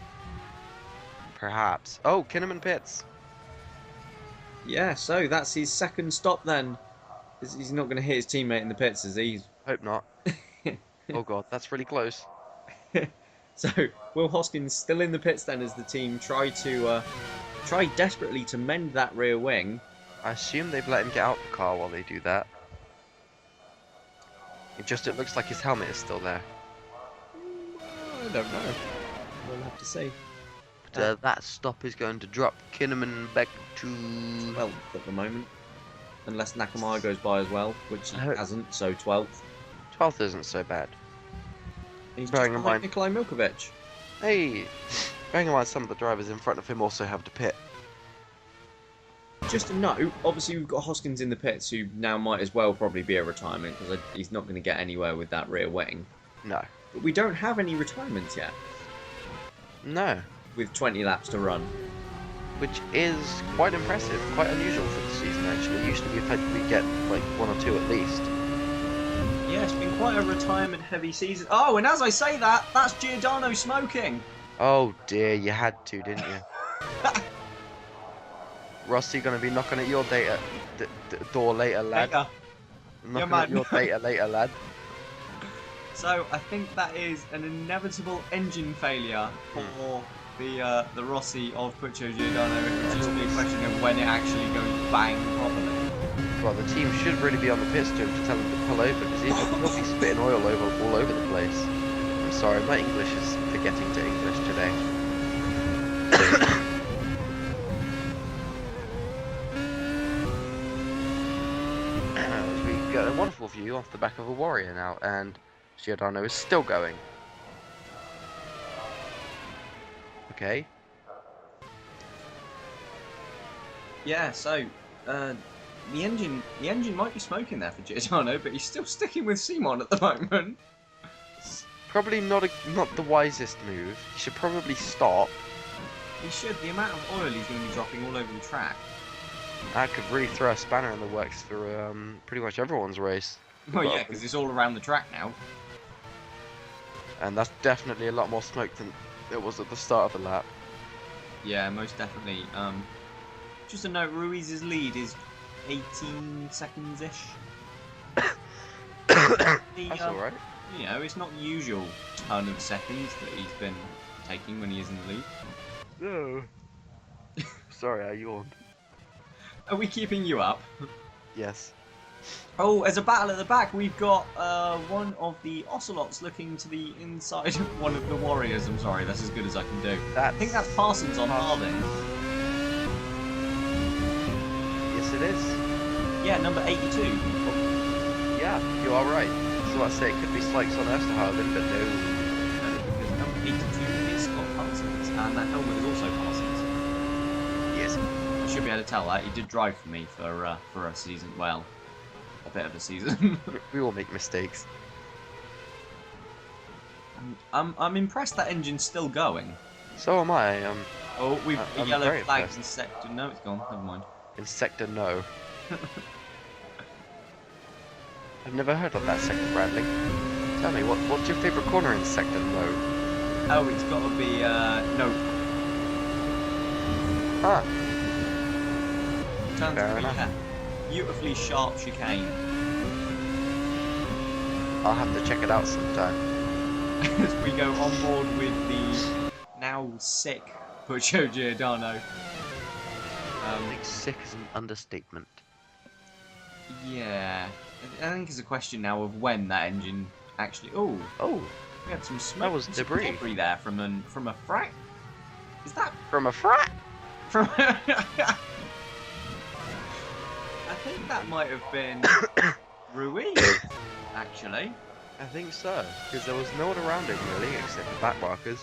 Perhaps. Oh, Kinnaman pits. Yeah, so that's his second stop then. He's not going to hit his teammate in the pits, is he? Hope not. Oh god, that's really close. So Will Hoskins still in the pits then as the team try desperately to mend that rear wing. I assume they've let him get out the car while they do that. It looks like his helmet is still there. I don't know. We'll have to see. But that stop is going to drop Kinnaman back to 12th at the moment. Unless Nakamura goes by as well, which he hasn't, so 12th. 12th isn't so bad. He's Bearing just in behind mind- Nikolai Milkovic. Hey, bearing in mind some of the drivers in front of him also have to pit. Just a note, obviously we've got Hoskins in the pits who now might as well probably be a retirement because he's not going to get anywhere with that rear wing. No. But we don't have any retirements yet, No. with 20 laps to run. Which is quite impressive, quite unusual for the season actually. Usually we get like 1 or 2 at least. Yeah, it's been quite a retirement-heavy season. Oh, and as I say that, that's Giordano smoking. Oh dear, you had to, didn't you? Rossi gonna be knocking at your door later, lad. Later. Knocking at your data later, lad. So I think that is an inevitable engine failure for the Rossi of Puccio Giordano. It would just be a question of when it actually goes bang properly. Well, the team should really be on the pit to tell him to pull over because he'll be spitting oil all over the place. I'm sorry, my English is forgetting to English today. We get a wonderful view off the back of a Warrior now, and Giordano is still going. Okay. Yeah, so the engine might be smoking there for Giordano, but he's still sticking with Simon at the moment. Probably not the wisest move. He should probably stop. He should. The amount of oil he's going to be dropping all over the track. That could really throw a spanner in the works for pretty much everyone's race. Oh yeah, because it's all around the track now. And that's definitely a lot more smoke than it was at the start of the lap. Yeah, most definitely. Just a note, Ruiz's lead is 18 seconds-ish. That's alright. You know, it's not the usual ton of seconds that he's been taking when he is in the lead. No. Sorry, I yawned. Are we keeping you up? Yes. Oh, as a battle at the back, we've got one of the Ocelots looking to the inside of one of the Warriors. I'm sorry, that's as good as I can do. I think that's Parsons on Harding. Yes, it is. Yeah, number 82. Yeah, you are right. So I say it could be Sykes on Esterhagen, but no. Because number 82 is Scott Parsons, and that helmet is also Parsons. Yes. I should be able to tell that. He did drive for me for a season. Well, a bit of a season. We all make mistakes. I'm impressed that engine's still going. So am I. Oh, we've I'm yellow very flags impressed. in sector. No, it's gone. Never mind. In sector no. I've never heard of that sector, Bradley. Tell me, what's your favourite corner in sector no? Oh, it's got to be no. Ah, Turns fair to be enough. a beautifully sharp chicane. I'll have to check it out sometime. As we go on board with the now sick Puccio Giordano. I think sick is an understatement. Yeah, I think it's a question now of when that engine actually. Oh, Oh, we had some smoke. that was some debris. there from a frac. Is that from a frat? from? I think that might have been Ruiz, actually. I think so, because there was no one around him really, except the back markers.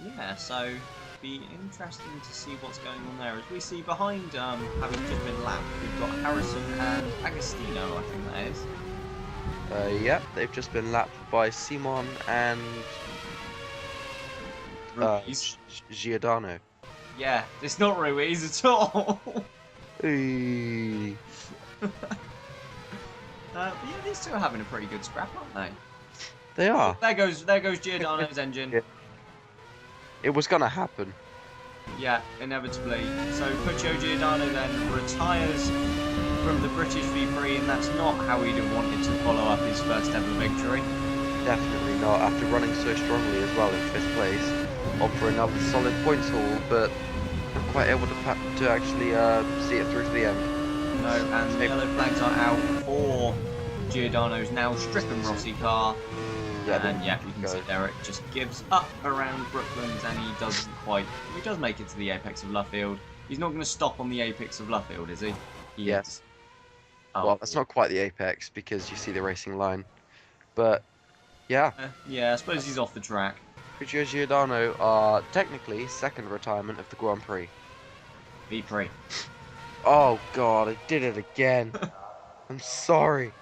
Yeah, so be interesting to see what's going on there. As we see behind, having just been lapped, we've got Harrison and Agostino, I think that is. Yep, they've just been lapped by Simon and Ruiz. Giordano. Yeah, it's not Ruiz at all. Eee. But yeah, these two are having a pretty good scrap, aren't they? They are. There goes Giordano's engine. Yeah. It was gonna happen. Yeah, inevitably. So Puccio Giordano then retires from the British V-Prix, and that's not how he'd have wanted to follow up his first ever victory. Definitely not, after running so strongly as well in 5th place. Up for another solid points haul, but not quite able to actually see it through to the end. No, and the yellow flags are out for Giordano's now stricken Rossi car. Yeah, And yeah, we can see there it just gives up around Brooklands, and he does make it to the apex of Luffield. He's not going to stop on the apex of Luffield, is he? Yes. Oh. Well, that's not quite the apex because you see the racing line. But yeah, Yeah, I suppose he's off the track. Puccio Giordano are technically second retirement of the Grand Prix. V-Prix. Oh god, I did it again. I'm sorry.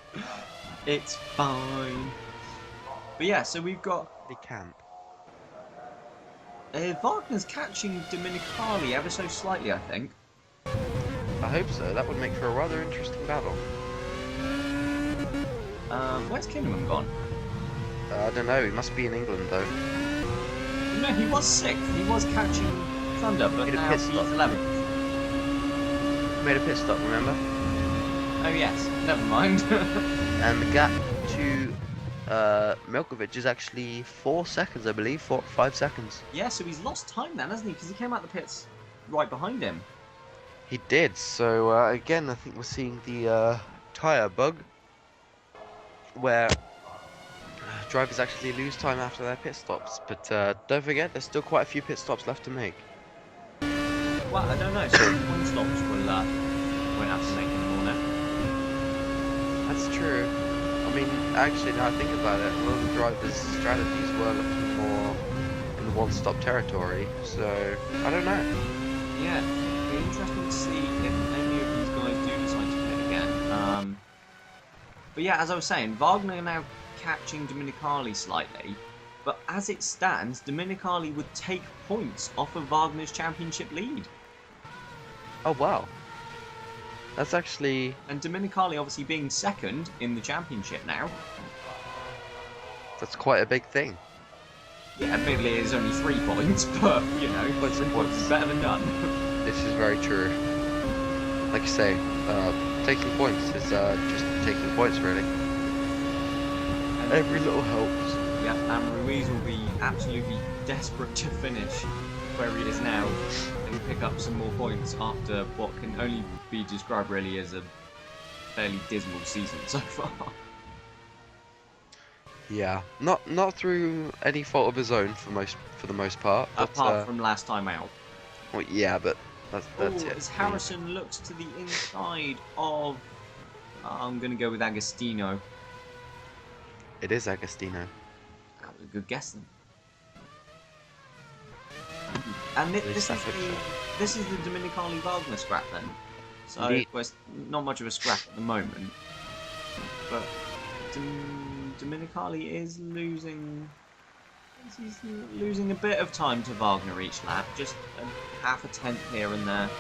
It's fine. But yeah, so we've got The camp. Wagner's catching Dominicali ever so slightly, I think. I hope so. That would make for a rather interesting battle. Where's Kinnaman gone? I don't know. He must be in England though. No, he was sixth. He was catching Thunder, but Made a now pit he's stop. 11th. Made a pit stop, remember? Oh yes, never mind. And the gap to Milkovic is actually 4 seconds, I believe. 5 seconds. Yeah, so he's lost time then, hasn't he? Because he came out the pits right behind him. He did. So again, I think we're seeing the tyre bug, where drivers actually lose time after their pit stops. But don't forget, there's still quite a few pit stops left to make. Well, I don't know. So one stops won't have to make anymore now. That's true. I mean, actually, now I think about it, a lot of the drivers' strategies were looking more in the one-stop territory. So I don't know. Yeah, it'll be interesting to see if any of these guys do decide to pit again. But yeah, as I was saying, Wagner now catching Dominicali slightly. But as it stands, Dominicali would take points off of Wagner's championship lead. Oh wow. That's actually... And Dominicali obviously being second in the championship now. That's quite a big thing. Yeah, admittedly it's only 3 points, but, you know, But 3 points is better than none. This is very true. Like you say, taking points is just taking points, really. And Every little helps. yeah, and Ruiz will be absolutely desperate to finish where he is now and pick up some more points after what can only be described really as a fairly dismal season so far. Yeah, not through any fault of his own for the most part. But, Apart from last time out. well, yeah, but that's it. As Harrison looks to the inside of... I'm going to go with Agostino. It is Agostino. That was a good guess then. And this is the Dominicali Wagner scrap then. So Indeed. well, it's not much of a scrap at the moment, but Dominicali is losing. He's losing a bit of time to Wagner each lap, just half a tenth here and there.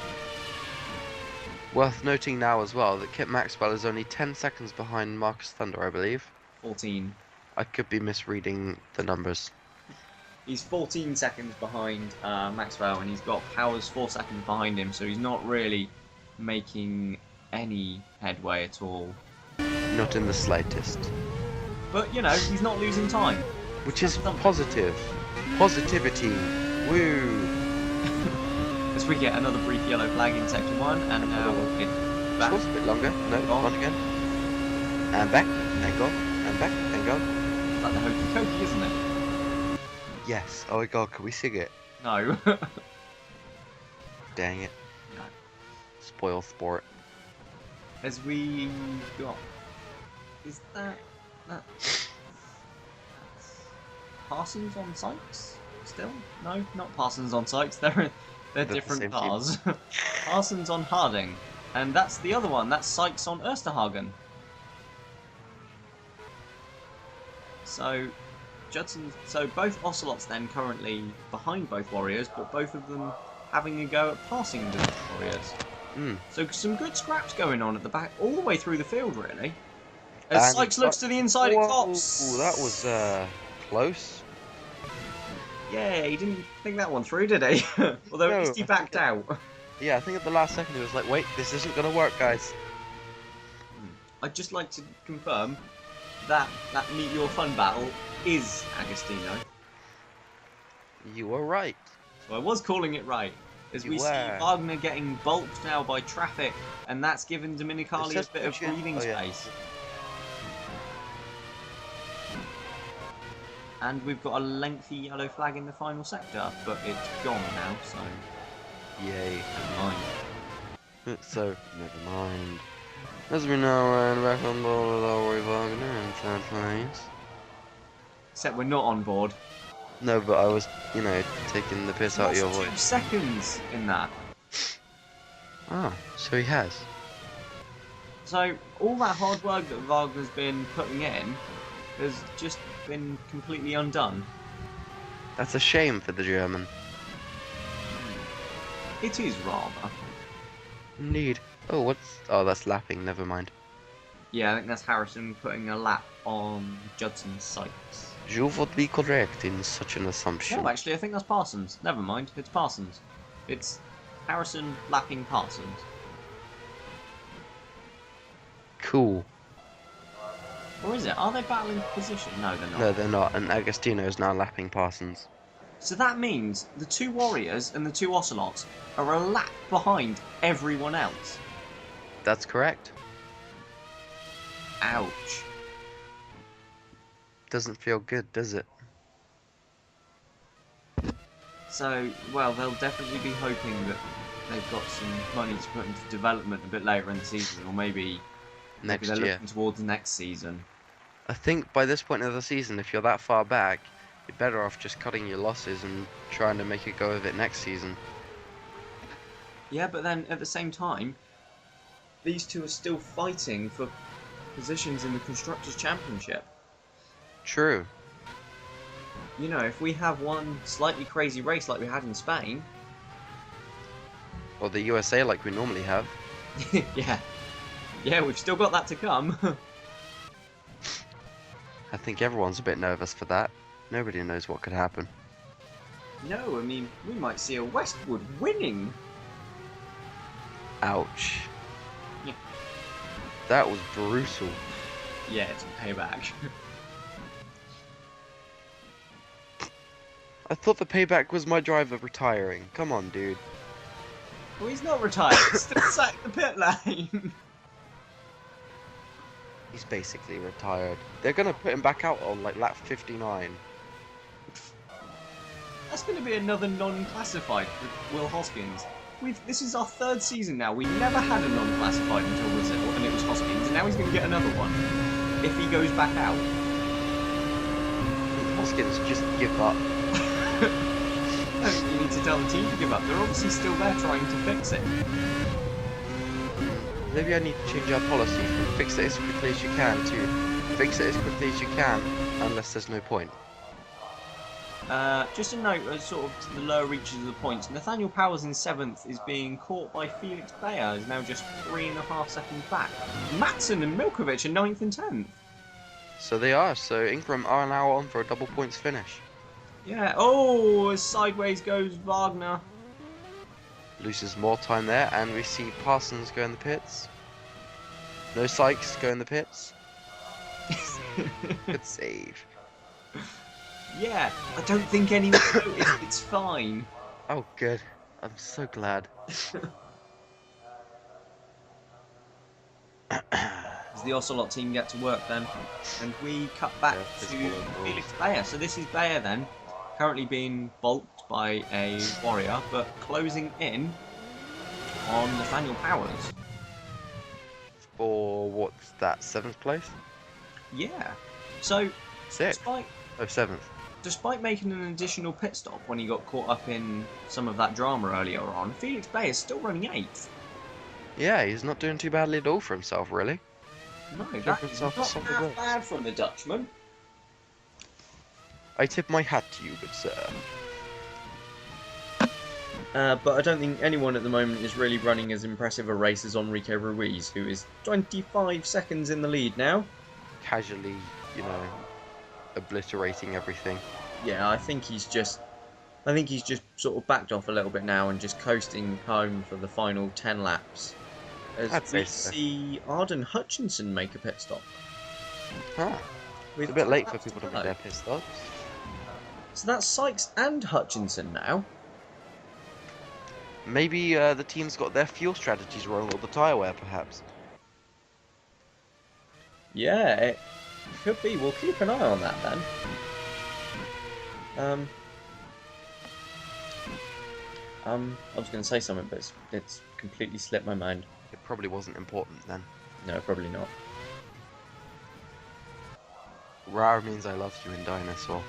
Worth noting now as well that Kit Maxwell is only 10 seconds behind Marcus Thunder, I believe. 14. I could be misreading the numbers. He's 14 seconds behind Maxwell, and he's got Powers 4 seconds behind him, so he's not really making any headway at all. Not in the slightest. But, you know, he's not losing time. Which is positive. Positivity. Woo! As we get another brief yellow flag in Sector 1, and now it's back. This was a bit longer. No, on again. And back, and go, and back, and go. It's like the hokey cokey, isn't it? Yes. Oh my god, can we sing it? No. Dang it. No. Spoil sport. As we got... Is that's Parsons on Sykes? Still? No, not Parsons on Sykes. They're different the cars. Parsons on Harding. And that's the other one. That's Sykes on Osterhagen. So, Judson. So both Ocelots then currently behind both Warriors, but both of them having a go at passing the Warriors. So some good scraps going on at the back, all the way through the field, really. As Sykes looks to the inside, it cops. That was close. Yeah, he didn't think that one through, did he? Although at least he backed out. Yeah, I think at the last second he was like, wait, this isn't going to work, guys. I'd just like to confirm that Meet Your Fun battle is Agostino. You were right. So I was calling it right. As we see Wagner getting bulked now by traffic, and that's given Dominicali a bit of breathing space. And we've got a lengthy yellow flag in the final sector, but it's gone now, so... Yay. Never mind. So, never mind. As we know, we're back on board with Rory Wagner in third place. Except we're not on board. No, but I was, you know, taking the piss out of your voice. 2 seconds in that. Ah, so he has. So, all that hard work that Wagner's been putting in has just been completely undone. That's a shame for the German. It is rather. Indeed. Oh, what's... Oh, that's lapping, never mind. Yeah, I think that's Harrison putting a lap on Judson's Sykes. You would be correct in such an assumption. No, actually, I think that's Parsons. Never mind, it's Parsons. It's Harrison lapping Parsons. Cool. Or is it? Are they battling position? No, they're not. No, they're not, and Agostino is now lapping Parsons. So that means the 2 Warriors and the 2 Ocelots are a lap behind everyone else. That's correct. Ouch. Doesn't feel good, does it? So, well, they'll definitely be hoping that they've got some money to put into development a bit later in the season, or maybe Next they're year. looking towards next season. I think by this point of the season, if you're that far back, you're better off just cutting your losses and trying to make a go of it next season. Yeah, but then at the same time, these two are still fighting for positions in the Constructors' Championship. True. You know, if we have one slightly crazy race like we had in Spain, Or the USA like we normally have. Yeah, we've still got that to come. I think everyone's a bit nervous for that. Nobody knows what could happen. No, I mean, we might see a Westwood winning. Ouch. Yeah. That was brutal. Yeah, it's a payback. I thought the payback was my driver retiring. Come on, dude. Well, he's not retired. He's still sat in the pit lane. He's basically retired. They're gonna put him back out on like lap 59. That's going to be another non-classified for Will Hoskins. This is our 3rd season now. We never had a non-classified until Brazil, and it was Hoskins, and now he's going to get another one if he goes back out. Hoskins, just give up. No, you need to tell the team to give up. They're obviously still there trying to fix it. Maybe I need to change our policy from fix it as quickly as you can to fix it as quickly as you can, unless there's no point. Just a note, sort of to the lower reaches of the points, Nathaniel Powers in 7th is being caught by Felix Bayer, is now just 3.5 seconds back. Matson and Milkovic are 9th and 10th. So they are, so Ingram are now on for a double points finish. Yeah, oh, sideways goes Wagner. Loses more time there, and we see Parsons go in the pits. No Sykes go in the pits. Good save. Yeah, I don't think anyone noticed. It's fine. Oh, good. I'm so glad. As the Ocelot team get to work then, and we cut back to Felix Bayer. So this is Bayer then, currently being bulked by a Warrior, but closing in on Nathaniel Powers. For what's that, 7th place? Yeah. So, 6th? Oh, 7th. Despite making an additional pit stop when he got caught up in some of that drama earlier on, Felix Bayer is still running 8th. Yeah, he's not doing too badly at all for himself, really. No, that is not half bad from the Dutchman. I tip my hat to you, good sir. But I don't think anyone at the moment is really running as impressive a race as Enrique Ruiz, who is 25 seconds in the lead now. Casually, you know, obliterating everything. Yeah, I think he's just sort of backed off a little bit now and just coasting home for the final 10 laps. As we see Arden Hutchinson make a pit stop. Huh. It's a bit late for people to make their pit stops. So that's Sykes and Hutchinson now. Maybe the team's got their fuel strategies wrong, or the tyre wear, perhaps. Yeah, it could be. We'll keep an eye on that then. I was going to say something, but it's completely slipped my mind. It probably wasn't important then. No, probably not. Rar means I love you in Dinosaur.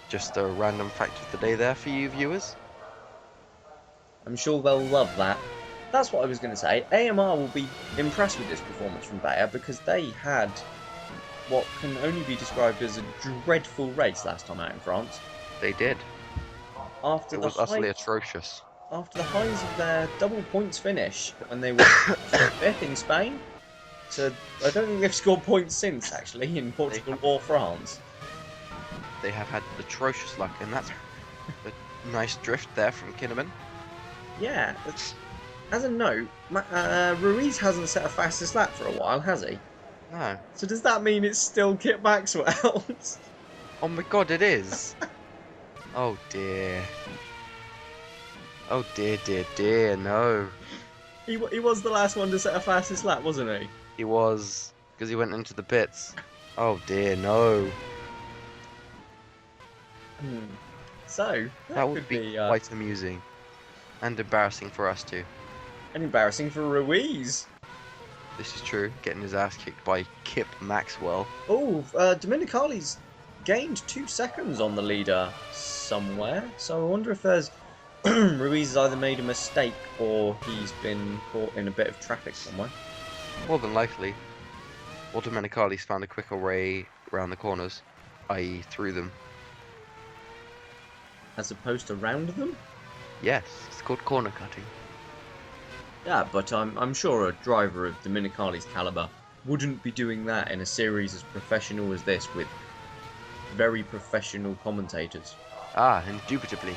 Just a random fact of the day there for you viewers. I'm sure they'll love that. That's what I was going to say. AMR will be impressed with this performance from Bayer because they had what can only be described as a dreadful race last time out in France. They did. It was utterly atrocious. After the highs of their double points finish when they were 5th in Spain. So I don't think they've scored points since, actually, in Portugal or France. They have had atrocious luck, and that's a nice drift there from Kinnaman. Yeah. As a note, Ruiz hasn't set a fastest lap for a while, has he? No. So does that mean it's still Kit Maxwell's? Oh my god, it is! Oh dear. Oh dear, dear, dear, no. He was the last one to set a fastest lap, wasn't he? He was, because he went into the pits. Oh dear, no. So, that would be quite amusing. And embarrassing for us too. And embarrassing for Ruiz. This is true, getting his ass kicked by Kip Maxwell. Oh, Dominicali's gained 2 seconds on the leader somewhere. So I wonder if there's Ruiz has either made a mistake or he's been caught in a bit of traffic somewhere. More than likely. Or Domenicali's found a quicker way around the corners, i.e. through them. As opposed to round them? Yes, it's called corner cutting. Yeah, but I'm sure a driver of Dominicali's caliber wouldn't be doing that in a series as professional as this with very professional commentators. Ah, indubitably.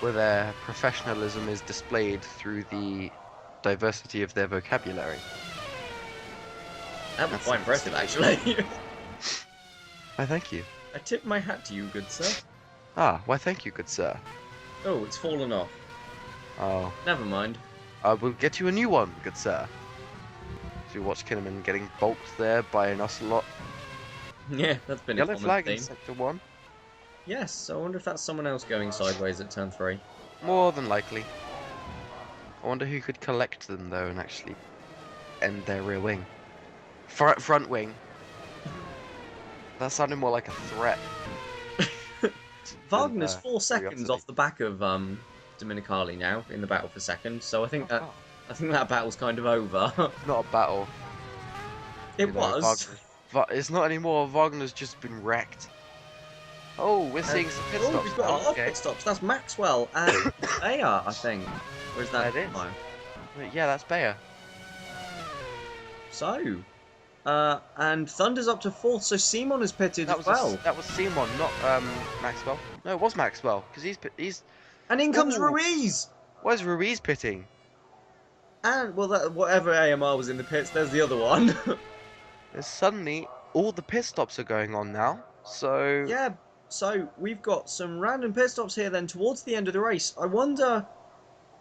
Where their professionalism is displayed through the diversity of their vocabulary. That was That's quite impressive, actually. Why, thank you. I tip my hat to you, good sir. Ah, why thank you, good sir. Oh, it's fallen off. Oh, Never mind. I will get you a new one, good sir. So you watch Kinnaman getting bulked there by an ocelot. Yeah, that's been a Yellow common flag in theme. sector 1. Yes, I wonder if that's someone else going sideways at turn 3. More than likely. I wonder who could collect them though and actually end their rear wing. Front wing. That sounded more like a threat. Wagner's 4 seconds curiosity. off the back of Dominicali now in the battle for second, so I think that battle's kind of over. Not a battle. It You know, was. It's not anymore. Wagner's just been wrecked. Oh, we're seeing some pit stops. We've got a lot of Okay. pit stops. That's Maxwell and Aya, I think. Or is that That is. no? Yeah, that's Bayer. So, and Thunder's up to 4th, so Simon is pitted That as was well. that was Simon, not Maxwell. No, it was Maxwell because he's. And in comes Ooh. Ruiz! Where's Ruiz pitting? And, well, whatever AMR was in the pits, there's the other one. There's suddenly all the pit stops are going on now. So Yeah, so we've got some random pit stops here then towards the end of the race. I wonder...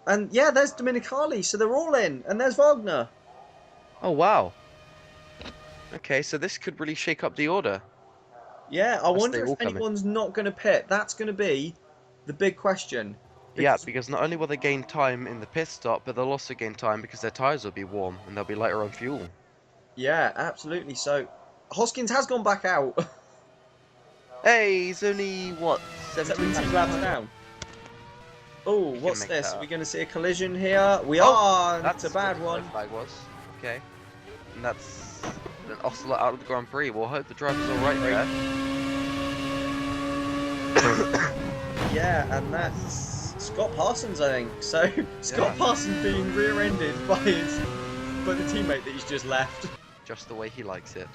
And yeah, there's Dominicali, so they're all in. And there's Wagner. Oh wow. Okay, so this could really shake up the order. Yeah, I Unless wonder they all if come in. anyone's not going to pit. That's going to be the big question. Yeah, because not only will they gain time in the pit stop, but they'll also gain time because their tyres will be warm and they'll be lighter on fuel. Yeah, absolutely. So, Hoskins has gone back out. Hey, he's only, what, 17 laps down. Oh, can what's make this? that Are we up. going to see a collision here? We Oh, are. That's a bad what one. the flag was. Okay. And that's an Ocelot out of the Grand Prix. We'll hope the driver's alright there. Yeah, and that's Scott Parsons, I think. So, Scott Parsons being rear-ended by the teammate that he's just left. Just the way he likes it.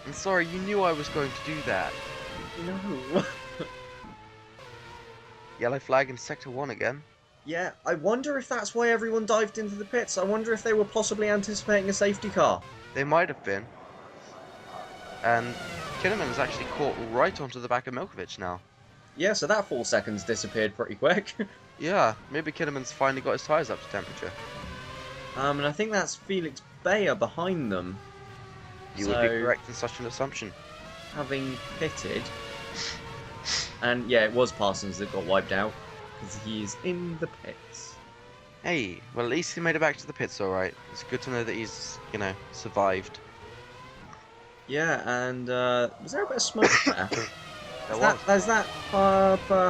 I'm sorry, you knew I was going to do that. No. Yellow flag in Sector 1 again. Yeah, I wonder if that's why everyone dived into the pits. I wonder if they were possibly anticipating a safety car. They might have been. And Kinnaman's actually caught right onto the back of Milkovic now. Yeah, so that 4 seconds disappeared pretty quick. Yeah, maybe Kinnaman's finally got his tyres up to temperature. And I think that's Felix Bayer behind them. You would be correct in such an assumption. Having pitted. And yeah, it was Parsons that got wiped out. Because he is in the pits. Hey, well at least he made it back to the pits alright. It's good to know that he's, you know, survived. Yeah, and was there a bit of smoke there? There was. Is that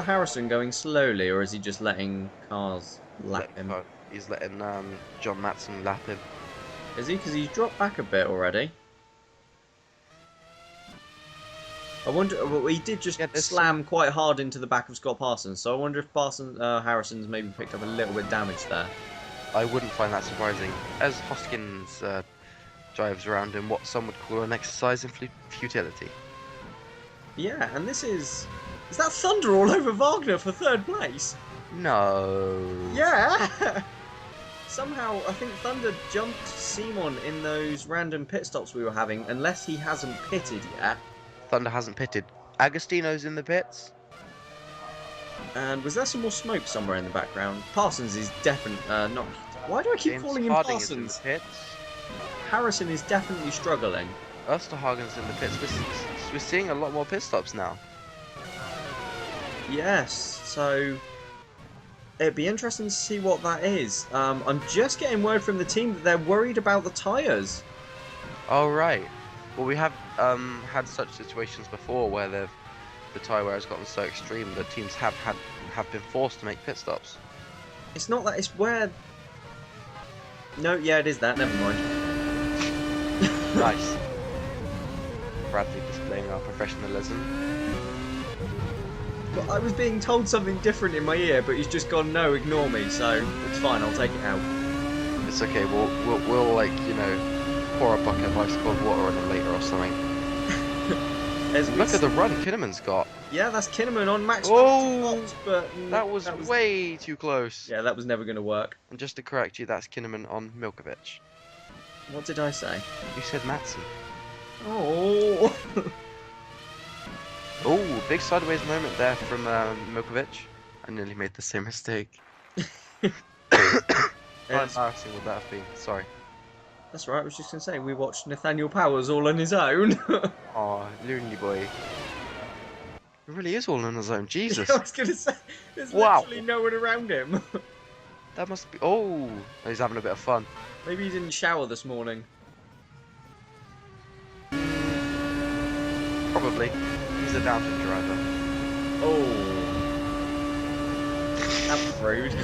Harrison going slowly, or is he just letting cars lap him? He's letting John Matson lap him. Is he? Because he's dropped back a bit already. I wonder. Well, he did just slam quite hard into the back of Scott Parsons, so I wonder if Harrison's maybe picked up a little bit of damage there. I wouldn't find that surprising, as Hoskins drives around in what some would call an exercise in futility. Yeah, and this is that Thunder all over Wagner for 3rd place? No. Yeah! Somehow, I think Thunder jumped Simon in those random pit stops we were having, unless he hasn't pitted yet. Thunder hasn't pitted. Agostino's in the pits. And was there some more smoke somewhere in the background? Parsons is definitely not. Why do I keep James calling him Harding is in the Parsons? pits. Harrison is definitely struggling. Osterhagen's in the pits. We're seeing a lot more pit stops now. Yes, so it'd be interesting to see what that is. I'm just getting word from the team that they're worried about the tyres. Oh right. Well, we have had such situations before where the tyre wear has gotten so extreme that teams have been forced to make pit stops. It's not that, it's where... No, yeah, it is that, never mind. Nice. Bradley displaying our professionalism. But I was being told something different in my ear, but he's just gone, no, ignore me, so it's fine, I'll take it out. It's okay. We'll like, you know, pour a bucket of ice cold water on him later or something. Look at the run Kinnaman's got. Yeah, that's Kinnaman on Maxwell. Oh, but that was way too close. Yeah, that was never going to work. And just to correct you, that's Kinnaman on Milkovic. What did I say? You said Matson. Oh. Oh, big sideways moment there from Milkovic. I nearly made the same mistake. How embarrassing would that have been? Sorry. That's right, I was just going to say, we watched Nathaniel Powers all on his own. Oh, loony boy. He really is all on his own, Jesus. I was going to say, there's literally no one around him. That must be... Oh, he's having a bit of fun. Maybe he didn't shower this morning. Probably. He's a Downton driver. Oh. That was rude.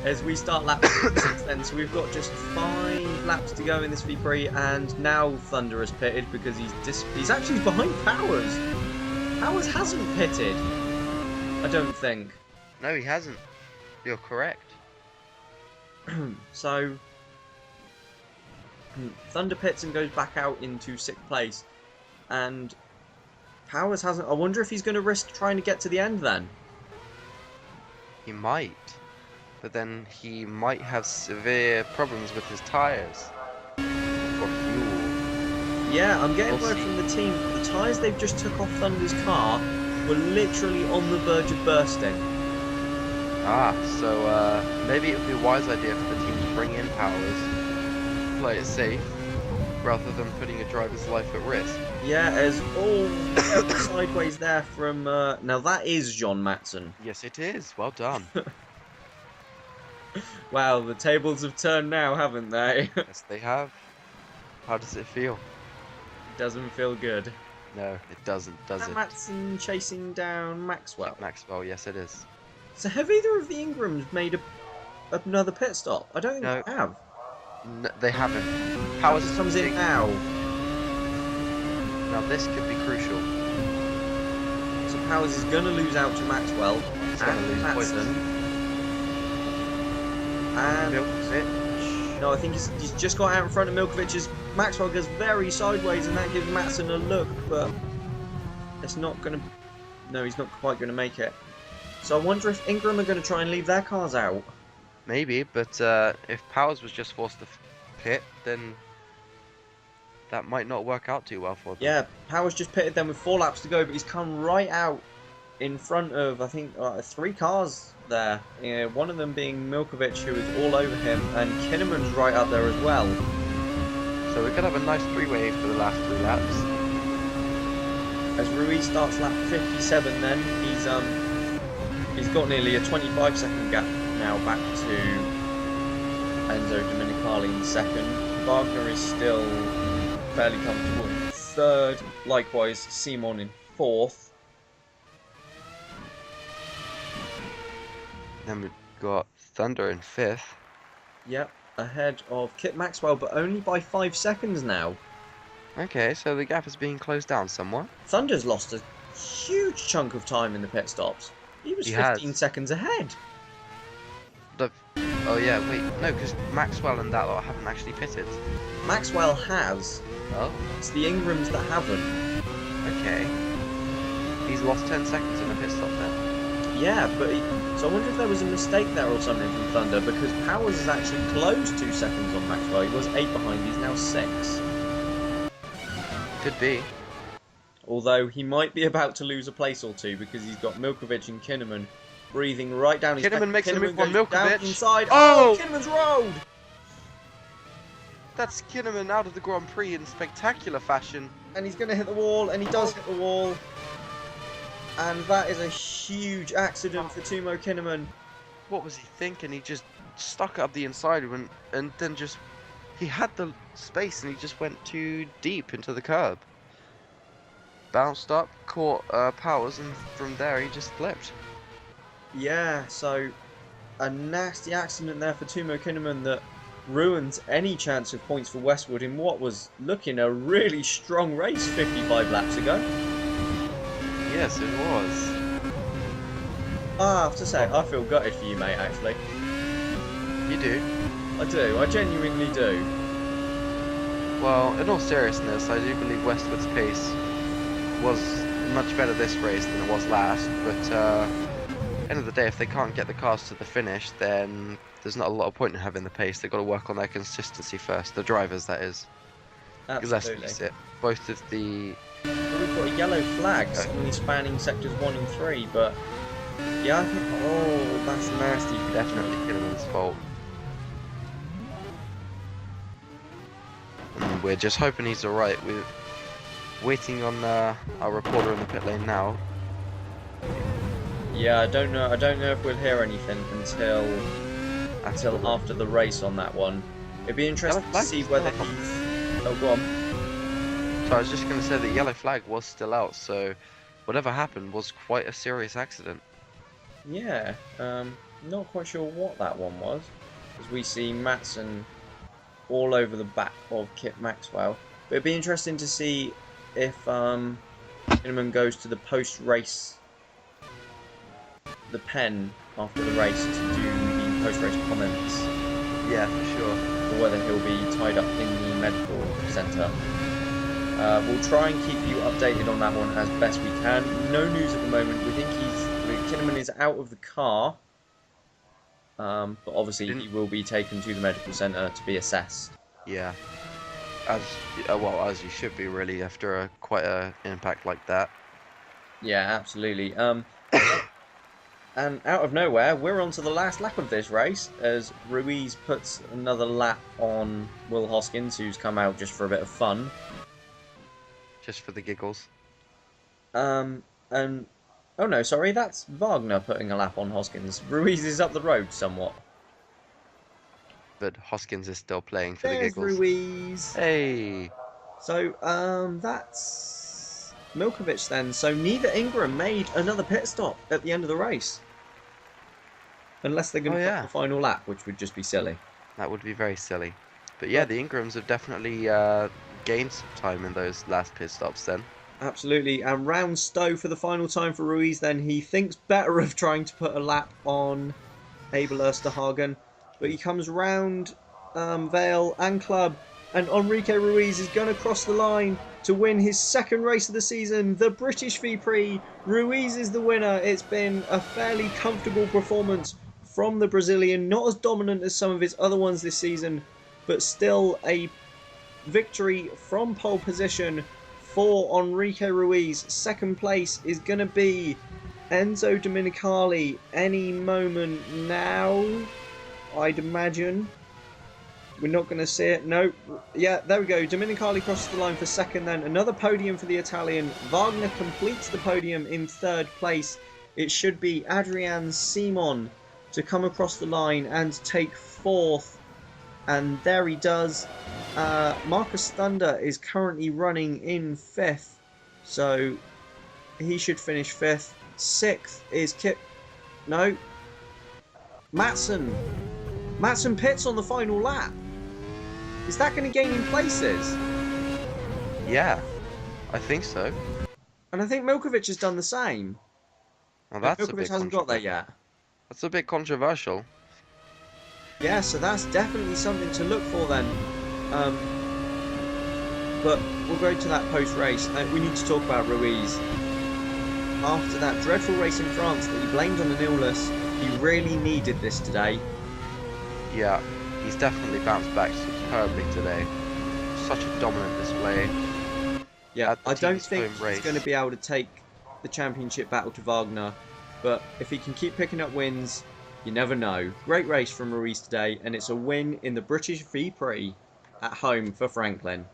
As we start lap 6 then, so we've got just 5 laps to go in this V-Prix, and now Thunder has pitted because he's actually behind Powers. Powers hasn't pitted, I don't think. No, he hasn't. You're correct. So, Thunder pits and goes back out into 6th place, and Powers hasn't. I wonder if he's going to risk trying to get to the end then. He might. But then he might have severe problems with his tyres. Or fuel. Yeah, I'm getting word from the team that the tyres they've just took off Thunder's car were literally on the verge of bursting. Ah, so maybe it would be a wise idea for the team to bring in Powers, play it safe, rather than putting a driver's life at risk. Yeah, as all sideways there from... now that is John Matson. Yes, it is. Well done. Wow, the tables have turned now, haven't they? Yes, they have. How does it feel? Doesn't feel good. No, it doesn't, does it? Matson chasing down Maxwell. Maxwell, yes it is. So have either of the Ingrams made another pit stop? I don't think they have. No, they haven't. Powers comes in now. Now this could be crucial. So Powers is going to lose out to Maxwell. He's going to lose Matson. And Milkovic. No, I think he's just got out in front of Milkovic as Maxwell goes very sideways, and that gives Matson a look, but it's not going to... No, he's not quite going to make it. So I wonder if Ingram are going to try and leave their cars out. Maybe, but if Powers was just forced to pit, then that might not work out too well for them. Yeah, Powers just pitted them with 4 laps to go, but he's come right out in front of, I think, 3 cars there. One of them being Milkovic, who is all over him, and Kinnaman's right up there as well. So we're going to have a nice 3-way for the last 3 laps. As Ruiz starts lap 57 then, he's got nearly a 25-second gap now back to Enzo Domenicali in 2nd. Wagner is still fairly comfortable in 3rd, likewise Simon in 4th. Then we've got Thunder in 5th. Yep, ahead of Kit Maxwell, but only by 5 seconds now. Okay, so the gap is being closed down somewhat. Thunder's lost a huge chunk of time in the pit stops. He was 15 seconds ahead. Oh yeah, wait, no, because Maxwell and that lot haven't actually pitted. Maxwell has. Oh. It's the Ingrams that haven't. Okay. He's lost 10 seconds in a pit stop then. Yeah, but so I wonder if there was a mistake there or something from Thunder, because Powers has actually closed 2 seconds on Maxwell. He was 8 behind, he's now 6. Could be. Although he might be about to lose a place or two because he's got Milkovic and Kinnaman breathing right down his neck. Kinnaman makes a move on Milkovic. Down inside. Oh! Kinnaman's rolled! That's Kinnaman out of the Grand Prix in spectacular fashion. And he's going to hit the wall, and he does hit the wall. And that is a huge accident for Timo Kinnaman. What was he thinking? He just stuck it up the inside and then just... He had the space and he just went too deep into the curb. Bounced up, caught Powers, and from there he just flipped. Yeah, so a nasty accident there for Timo Kinnaman that ruins any chance of points for Westwood in what was looking a really strong race 55 laps ago. Yes, it was. I have to say, I feel gutted for you, mate, actually. You do? I do, I genuinely do. Well, in all seriousness, I do believe Westwood's pace was much better this race than it was last, but end of the day, if they can't get the cars to the finish, then there's not a lot of point in having the pace. They've got to work on their consistency first, the drivers, that is. Because let's face it, both of the... Well, we've got a yellow flag suddenly spanning sectors 1 and 3, but yeah, I think, oh, that's nasty. Definitely Kinnaman's fault. And we're just hoping he's alright. We're waiting on our reporter in the pit lane now. Yeah, I don't know if we'll hear anything until after the race on that one. It'd be interesting to see whether he's... Oh, go on. So I was just going to say the yellow flag was still out, so whatever happened was quite a serious accident. Yeah, not quite sure what that one was, as we see Matson all over the back of Kip Maxwell. But it'd be interesting to see if Kinnaman goes to the post-race, the pen after the race to do the post-race comments. Yeah, for sure. Or whether he'll be tied up in the medical centre. We'll try and keep you updated on that one as best we can. No news at the moment. We think Kinnaman is out of the car, but obviously he will be taken to the medical centre to be assessed. Yeah, as you should be really after quite an impact like that. Yeah, absolutely. And out of nowhere, we're on to the last lap of this race as Ruiz puts another lap on Will Hoskins, who's come out just for a bit of fun. Just for the giggles. And oh no, sorry, that's Wagner putting a lap on Hoskins. Ruiz is up the road somewhat. But Hoskins is still playing for the giggles. Ruiz. Hey. So that's Milkovic then. So neither Ingram made another pit stop at the end of the race. Unless they're going to put the final lap, which would just be silly. That would be very silly. But yeah, the Ingrams have definitely gained some time in those last pit stops then. Absolutely. And round Stowe for the final time for Ruiz then. He thinks better of trying to put a lap on Abel Osterhagen. But he comes round Vale and Club. And Enrique Ruiz is going to cross the line to win his second race of the season, the British V-Prix. Ruiz is the winner. It's been a fairly comfortable performance from the Brazilian. Not as dominant as some of his other ones this season, but still a victory from pole position for Enrique Ruiz. Second place is going to be Enzo Domenicali any moment now, I'd imagine. We're not going to see it. No. Yeah, there we go. Domenicali crosses the line for second then. Another podium for the Italian. Wagner completes the podium in third place. It should be Adrian Simon to come across the line and take fourth. And there he does. Marcus Thunder is currently running in fifth. So he should finish fifth. Sixth is Kip... No. Matson. Matson pits on the final lap. Is that going to gain him places? Yeah, I think so. And I think Milkovic has done the same. Well, that's Milkovic hasn't got there yet. That's a bit controversial. Yeah, so that's definitely something to look for then. But we'll go to that post-race. We need to talk about Ruiz. After that dreadful race in France that he blamed on an illness, he really needed this today. Yeah, he's definitely bounced back superbly today. Such a dominant display. Yeah, I don't think he's going to be able to take the championship battle to Wagner, but if he can keep picking up wins, you never know. Great race from Ruiz today, and it's a win in the British V-Prix at home for Franklin.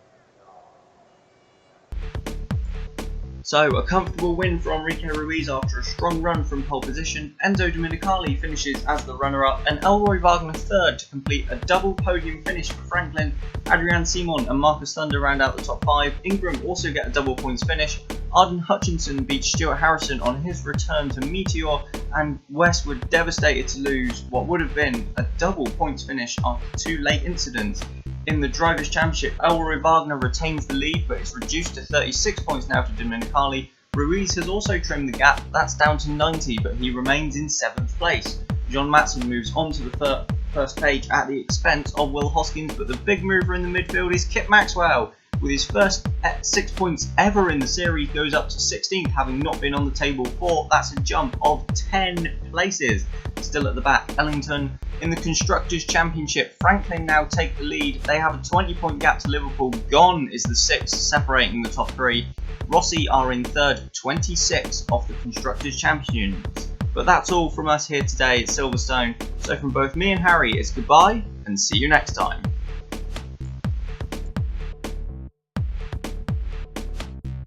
So, a comfortable win for Enrique Ruiz after a strong run from pole position. Enzo Domenicali finishes as the runner-up, and Elroy Wagner third to complete a double podium finish for Franklin. Adrian Simon and Marcus Thunder round out the top five. Ingram also get a double points finish. Arden Hutchinson beats Stuart Harrison on his return to Meteor, and Westwood devastated to lose what would have been a double points finish after two late incidents. In the Drivers' Championship, Elroy Wagner retains the lead, but it's reduced to 36 points now to Domenicali. Ruiz has also trimmed the gap, that's down to 90, but he remains in 7th place. John Matson moves on to the first page at the expense of Will Hoskins, but the big mover in the midfield is Kip Maxwell. With his first 6 points ever in the series, goes up to 16th, having not been on the table before. That's a jump of 10 places. Still at the back, Ellington in the Constructors' Championship. Franklin now take the lead. They have a 20-point gap to Liverpool. Gone is the 6th, separating the top 3. Rossi are in 3rd, 26 off the Constructors' Champions. But that's all from us here today at Silverstone. So from both me and Harry, it's goodbye and see you next time.